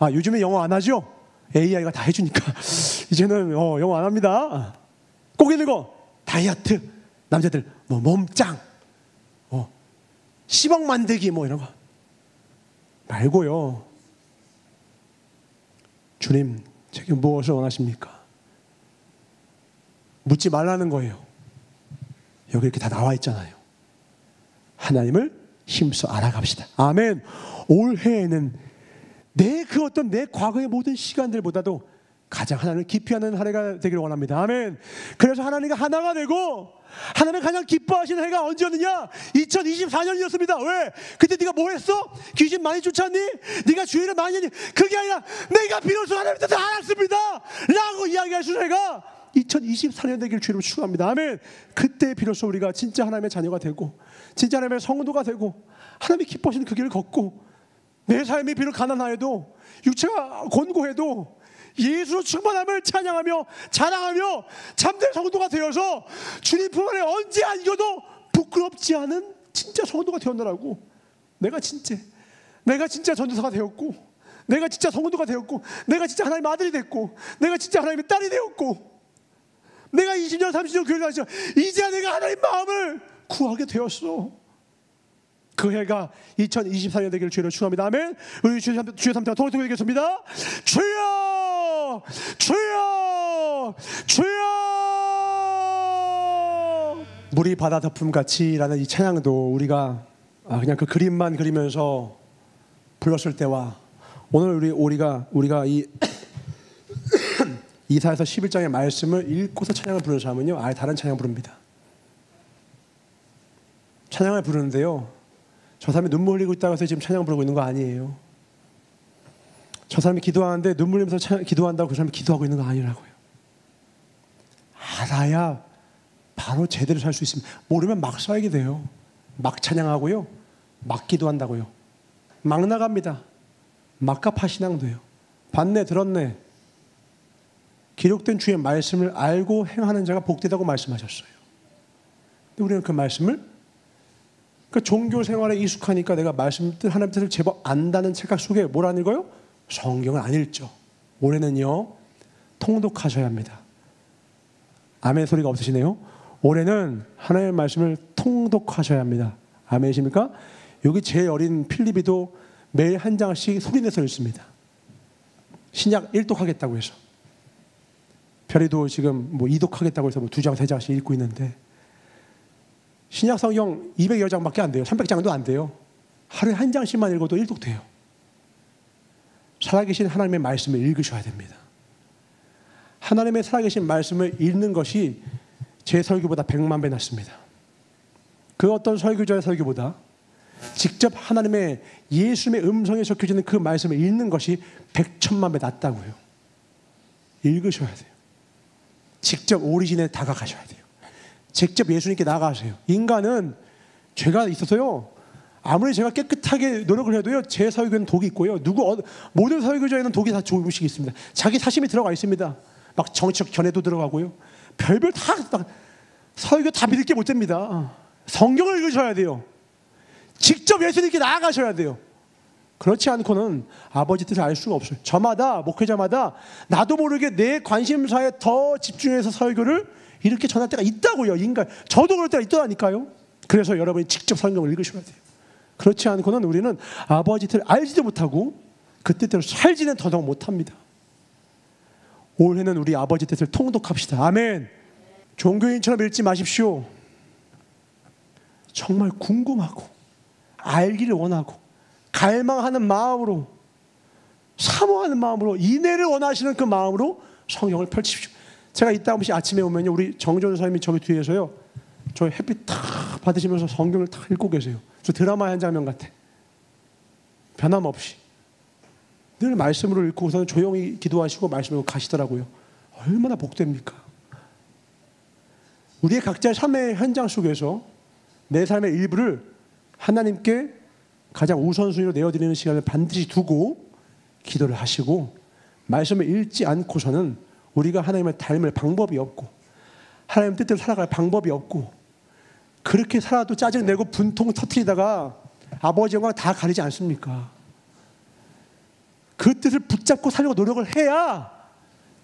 요즘에 영어 안 하죠? AI가 다 해주니까 이제는 영어 안 합니다. 꼭 있는 거 다이어트. 남자들 몸짱, 시범 만들기 이런 거 말고요. 주님, 제게 무엇을 원하십니까? 묻지 말라는 거예요. 여기 이렇게 다 나와 있잖아요. 하나님을 힘써 알아갑시다. 아멘. 올해에는 내 과거의 모든 시간들보다도 가장 하나님을 깊이 하는 한 해가 되기를 원합니다. 아멘. 그래서 하나님과 하나가 되고 하나님을 가장 기뻐하시는 해가 언제였느냐? 2024년이었습니다. 왜? 그때 네가 뭐 했어? 귀신 많이 쫓았니? 네가 주의를 많이 했니? 그게 아니라 내가 비로소 하나님의 뜻을 알았습니다 라고 이야기할 수 있는 해가 2024년 되기를 주님으로 축원합니다. 아멘. 그때 비로소 우리가 진짜 하나님의 자녀가 되고 진짜 하나님의 성도가 되고 하나님이 기뻐하시는 그 길을 걷고 내 삶이 비록 가난하여도 육체가 곤고해도 예수로 충만함을 찬양하며 자랑하며 참된 성도가 되어서 주님 품 안에 언제 안겨도 부끄럽지 않은 진짜 성도가 되었노라고. 내가 진짜 전도사가 되었고 내가 진짜 성도가 되었고 내가 진짜 하나님의 아들이 됐고 내가 진짜 하나님의 딸이 되었고 내가 20년 30년 교회를 다녔지만 이제야 내가 하나님 마음을 구하게 되었어. 그 해가 2024년 되기를 주님으로 축원합니다. 아멘. 우리 주의 삼태가 통을 되겠습니다. 주여, 주여, 주여. 물이 바다 덮음 같이라는 이 찬양도 우리가 그냥 그 그림만 그리면서 불렀을 때와 오늘 우리가 이 이사야서 11장의 말씀을 읽고서 찬양을 부르는 사람은요, 아예 다른 찬양을 부릅니다. 찬양을 부르는데요, 저 사람이 눈물 흘리고 있다고 해서 지금 찬양 부르고 있는 거 아니에요. 저 사람이 기도하는데 눈물 흘리면서 기도한다고 그 사람이 기도하고 있는 거 아니라고요. 알아야 바로 제대로 살 수 있습니다. 모르면 막 살게 돼요. 막 찬양하고요, 막 기도한다고요. 막 나갑니다. 막가파 신앙도요. 봤네 들었네. 기록된 주의 말씀을 알고 행하는 자가 복되다고 말씀하셨어요. 근데 우리는 그 말씀을 종교 생활에 익숙하니까 내가 하나님 뜻을 제법 안다는 착각 속에 뭘 안 읽어요? 성경을 안 읽죠. 올해는요, 통독하셔야 합니다. 아멘 소리가 없으시네요. 올해는 하나님의 말씀을 통독하셔야 합니다. 아멘이십니까? 여기 제일 어린 필립이도 매일 한 장씩 소리내서 읽습니다. 신약 1독하겠다고 해서. 별이도 지금 2독하겠다고 해서 2장, 3장씩 읽고 있는데 신약 성경 200여 장밖에 안 돼요. 300장도 안 돼요. 하루에 한 장씩만 읽어도 1독 돼요. 살아계신 하나님의 말씀을 읽으셔야 됩니다. 하나님의 살아계신 말씀을 읽는 것이 제 설교보다 100만 배 낫습니다. 그 어떤 설교자의 설교보다 직접 하나님의 예수님의 음성에 적혀지는 그 말씀을 읽는 것이 100천만 배 낫다고요. 읽으셔야 돼요. 직접 오리진에 다가가셔야 돼요. 직접 예수님께 나가세요. 인간은 죄가 있어서요, 아무리 제가 깨끗하게 노력을 해도요, 제 설교는 독이 있고요, 모든 설교자에는 독이 다 조금씩 있습니다. 자기 사심이 들어가 있습니다. 막 정치적 견해도 들어가고요, 별별 다 설교 다 믿을 게 못 됩니다. 성경을 읽으셔야 돼요. 직접 예수님께 나아가셔야 돼요. 그렇지 않고는 아버지 뜻을 알 수가 없어요. 저마다, 목회자마다 나도 모르게 내 관심사에 더 집중해서 설교를 이렇게 전할 때가 있다고요. 인간, 저도 그럴 때가 있더라니까요. 그래서 여러분이 직접 성경을 읽으셔야 돼요. 그렇지 않고는 우리는 아버지 뜻을 알지도 못하고 그 뜻대로 살지는 더더욱 못합니다. 올해는 우리 아버지 뜻을 통독합시다. 아멘. 종교인처럼 읽지 마십시오. 정말 궁금하고 알기를 원하고 갈망하는 마음으로, 사모하는 마음으로, 인애를 원하시는 그 마음으로 성경을 펼치십시오. 제가 이따 한 번씩 아침에 오면요, 우리 정전 선생님이 저기 뒤에서요, 저 햇빛 탁 받으시면서 성경을 탁 읽고 계세요. 저 드라마의 한 장면 같아. 변함없이 늘 말씀으로 읽고 우선 조용히 기도하시고 말씀으로 가시더라고요. 얼마나 복됩니까? 우리의 각자의 삶의 현장 속에서 내 삶의 일부를 하나님께 가장 우선순위로 내어드리는 시간을 반드시 두고 기도를 하시고, 말씀을 읽지 않고서는 우리가 하나님을 닮을 방법이 없고 하나님 뜻대로 살아갈 방법이 없고, 그렇게 살아도 짜증내고 분통 터뜨리다가 아버지 영광 다 가리지 않습니까? 그 뜻을 붙잡고 살려고 노력을 해야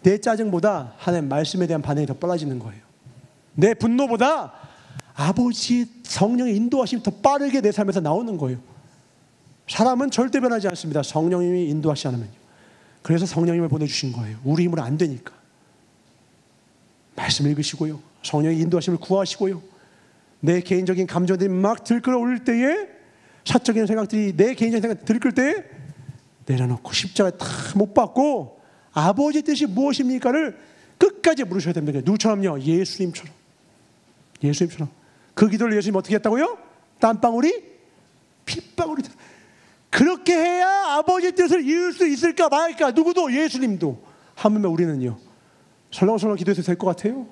내 짜증보다 하나님 말씀에 대한 반응이 더 빨라지는 거예요. 내 분노보다 아버지의 성령의 인도하심이 더 빠르게 내 삶에서 나오는 거예요. 사람은 절대 변하지 않습니다. 성령님이 인도하시지 않으면요. 그래서 성령님을 보내주신 거예요. 우리 힘으로 안 되니까. 말씀 읽으시고요, 성령의 인도하심을 구하시고요, 내 개인적인 감정들이 막 들끓어오를 때에, 사적인 생각들이 내 개인적인 생각 들끓을 때에 내려놓고 십자가에 다 못 박고 아버지 뜻이 무엇입니까를 끝까지 물으셔야 됩니다. 누구처럼요? 예수님처럼. 예수님처럼. 그 기도를 예수님 어떻게 했다고요? 땀방울이 핏방울이. 그렇게 해야 아버지 뜻을 이룰 수 있을까 말까. 누구도, 예수님도. 하물며 우리는요, 설렁설렁 기도해서 될 것 같아요?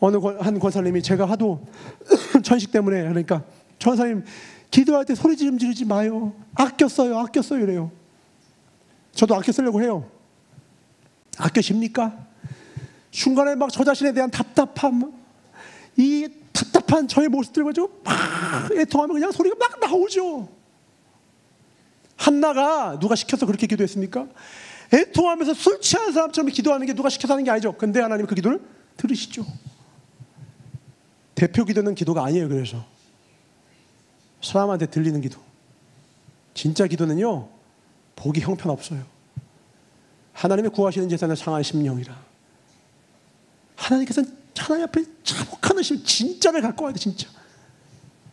어느 한 권사님이 제가 하도 천식 때문에, 그러니까 권사님 기도할 때 소리 지르지 마요, 아껴 써요 이래요. 저도 아껴 쓰려고 해요. 아껴십니까? 중간에 막 저 자신에 대한 답답함, 이 답답한 저의 모습들 가지고 막 애통하면 그냥 소리가 막 나오죠. 한나가 누가 시켜서 그렇게 기도했습니까? 애통하면서 술 취한 사람처럼 기도하는 게 누가 시켜서 하는 게 아니죠. 근데 하나님 그 기도를 들으시죠. 대표 기도는 기도가 아니에요. 그래서 사람한테 들리는 기도, 진짜 기도는요, 보기 형편없어요. 하나님의 구하시는 재산은 상한 심령이라. 하나님께서는 하나님 앞에 자복하는 심, 진짜를 갖고 와야 돼. 진짜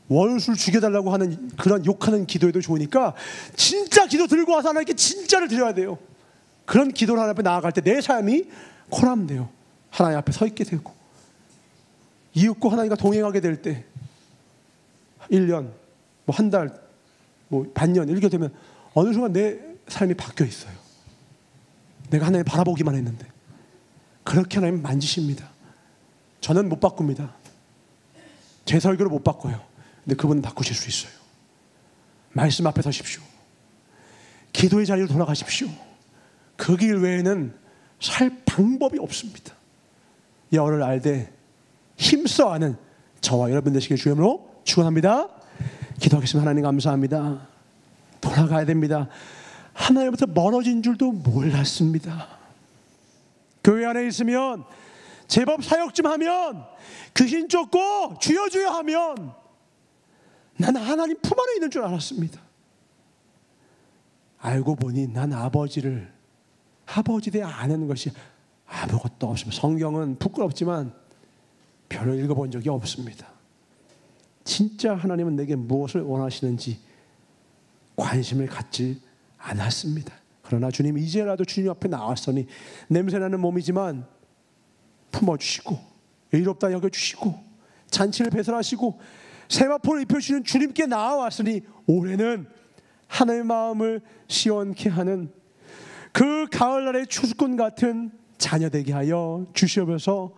원수를 죽여달라고 하는 그런 욕하는 기도에도 좋으니까 진짜 기도 들고 와서 하나님께 진짜를 드려야 돼요. 그런 기도를 하나님 앞에 나아갈 때 내 삶이 코람돼요. 하나님 앞에 서 있게 되고, 이웃과 하나님과 동행하게 될 때 1년, 뭐 한 달, 뭐 반년 이렇게 되면 어느 순간 내 삶이 바뀌어 있어요. 내가 하나님 바라보기만 했는데. 그렇게 하나님 만지십니다. 저는 못 바꿉니다. 제 설교를 못 바꿔요. 근데 그분은 바꾸실 수 있어요. 말씀 앞에 서십시오. 기도의 자리로 돌아가십시오. 그 길 외에는 살 방법이 없습니다. 여를 알되 힘써 아는 저와 여러분 되시길 주님으로 축원합니다. 기도하겠습니다. 하나님 감사합니다. 돌아가야 됩니다. 하나님부터 멀어진 줄도 몰랐습니다. 교회 안에 있으면 제법 사역 좀 하면 귀신 쫓고 주여 주여 하면 나는 하나님 품 안에 있는 줄 알았습니다. 알고 보니 난 아버지에 대해 아는 것이 아무것도 없습니다. 성경은 부끄럽지만 별로 읽어본 적이 없습니다. 진짜 하나님은 내게 무엇을 원하시는지 관심을 갖지 않았습니다. 그러나 주님, 이제라도 주님 앞에 나왔으니 냄새나는 몸이지만 품어주시고 의롭다 여겨주시고 잔치를 배설하시고 세마포를 입혀주시는 주님께 나와왔으니 올해는 하나님의 마음을 시원케 하는 그 가을날의 추수꾼 같은 자녀 되게 하여 주시옵소서.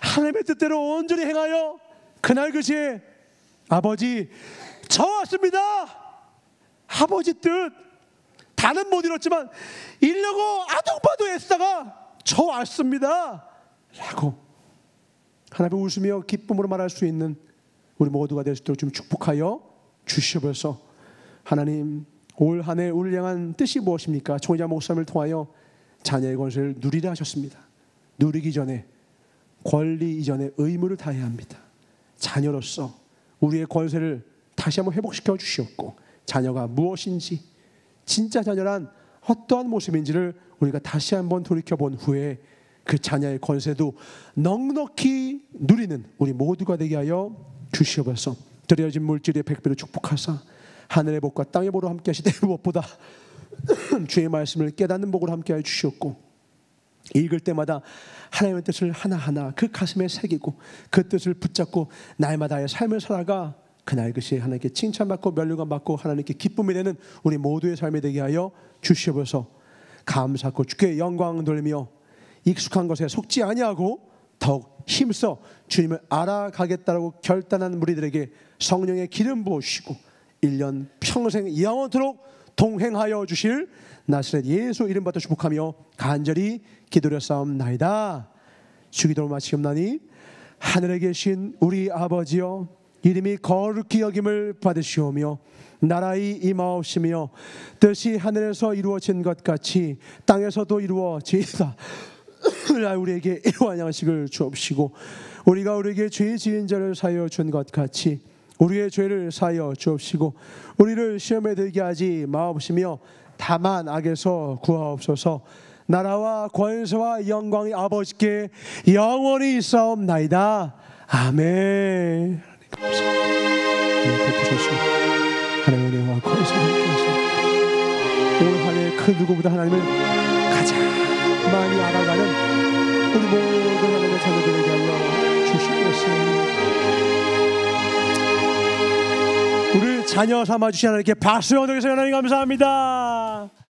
하나님의 뜻대로 온전히 행하여 그날 그 시에 아버지 저 왔습니다. 아버지 뜻 다는 못 이뤘지만 이려고 아동바도 애쓰다가 저 왔습니다 라고 하나님 웃으며 기쁨으로 말할 수 있는 우리 모두가 될 수 있도록 좀 축복하여 주시옵소서. 하나님, 올 한 해 우리를 향한 뜻이 무엇입니까? 총회장 목사님을 통하여 자녀의 권세를 누리라 하셨습니다. 누리기 전에, 권리 이전에 의무를 다해야 합니다. 자녀로서 우리의 권세를 다시 한번 회복시켜 주시옵고, 자녀가 무엇인지, 진짜 자녀란 어떠한 모습인지를 우리가 다시 한번 돌이켜본 후에 그 자녀의 권세도 넉넉히 누리는 우리 모두가 되게 하여 주시옵소서. 드려진 물질의 백배로 축복하사 하늘의 복과 땅의 복으로 함께 하시되 무엇보다 주의 말씀을 깨닫는 복으로 함께 하여 주시옵고, 읽을 때마다 하나님의 뜻을 하나하나 그 가슴에 새기고 그 뜻을 붙잡고 날마다의 삶을 살아가 그날 그것이 하나님께 칭찬받고 면류관 받고 하나님께 기쁨이 되는 우리 모두의 삶이 되게 하여 주시옵소서. 감사하고 주께 영광 돌리며 익숙한 것에 속지 아니하고 더욱 힘써 주님을 알아가겠다라고 결단한 무리들에게 성령의 기름 부어주시고 1년 평생 영원토록 동행하여 주실 나사렛 예수 이름 받아 축복하며 간절히 기도드렸사옵나이다. 주기도를 마치옵나니 하늘에 계신 우리 아버지여, 이름이 거룩히 여김을 받으시오며 나라의 임하옵시며 뜻이 하늘에서 이루어진 것 같이 땅에서도 이루어지이다. 우리에게 일용할 양식을 주옵시고 우리가 우리에게 죄 지은 자를 사하여 준 것 같이 우리의 죄를 사하여 주옵시고 우리를 시험에 들게 하지 마옵시며 다만 악에서 구하옵소서. 나라와 권세와 영광이 아버지께 영원히 있사옵나이다. 아멘. 하나님의 은혜와 권세와 함께하시고 올 한 해 그 누구보다 하나님을 가장 많이 알아가는 우리 모든 하나님의 자녀들에게 하여 주시옵소서. 우리를 자녀 삼아주신 하나님께 박수 영광 드리겠습니다. 하나님 감사합니다.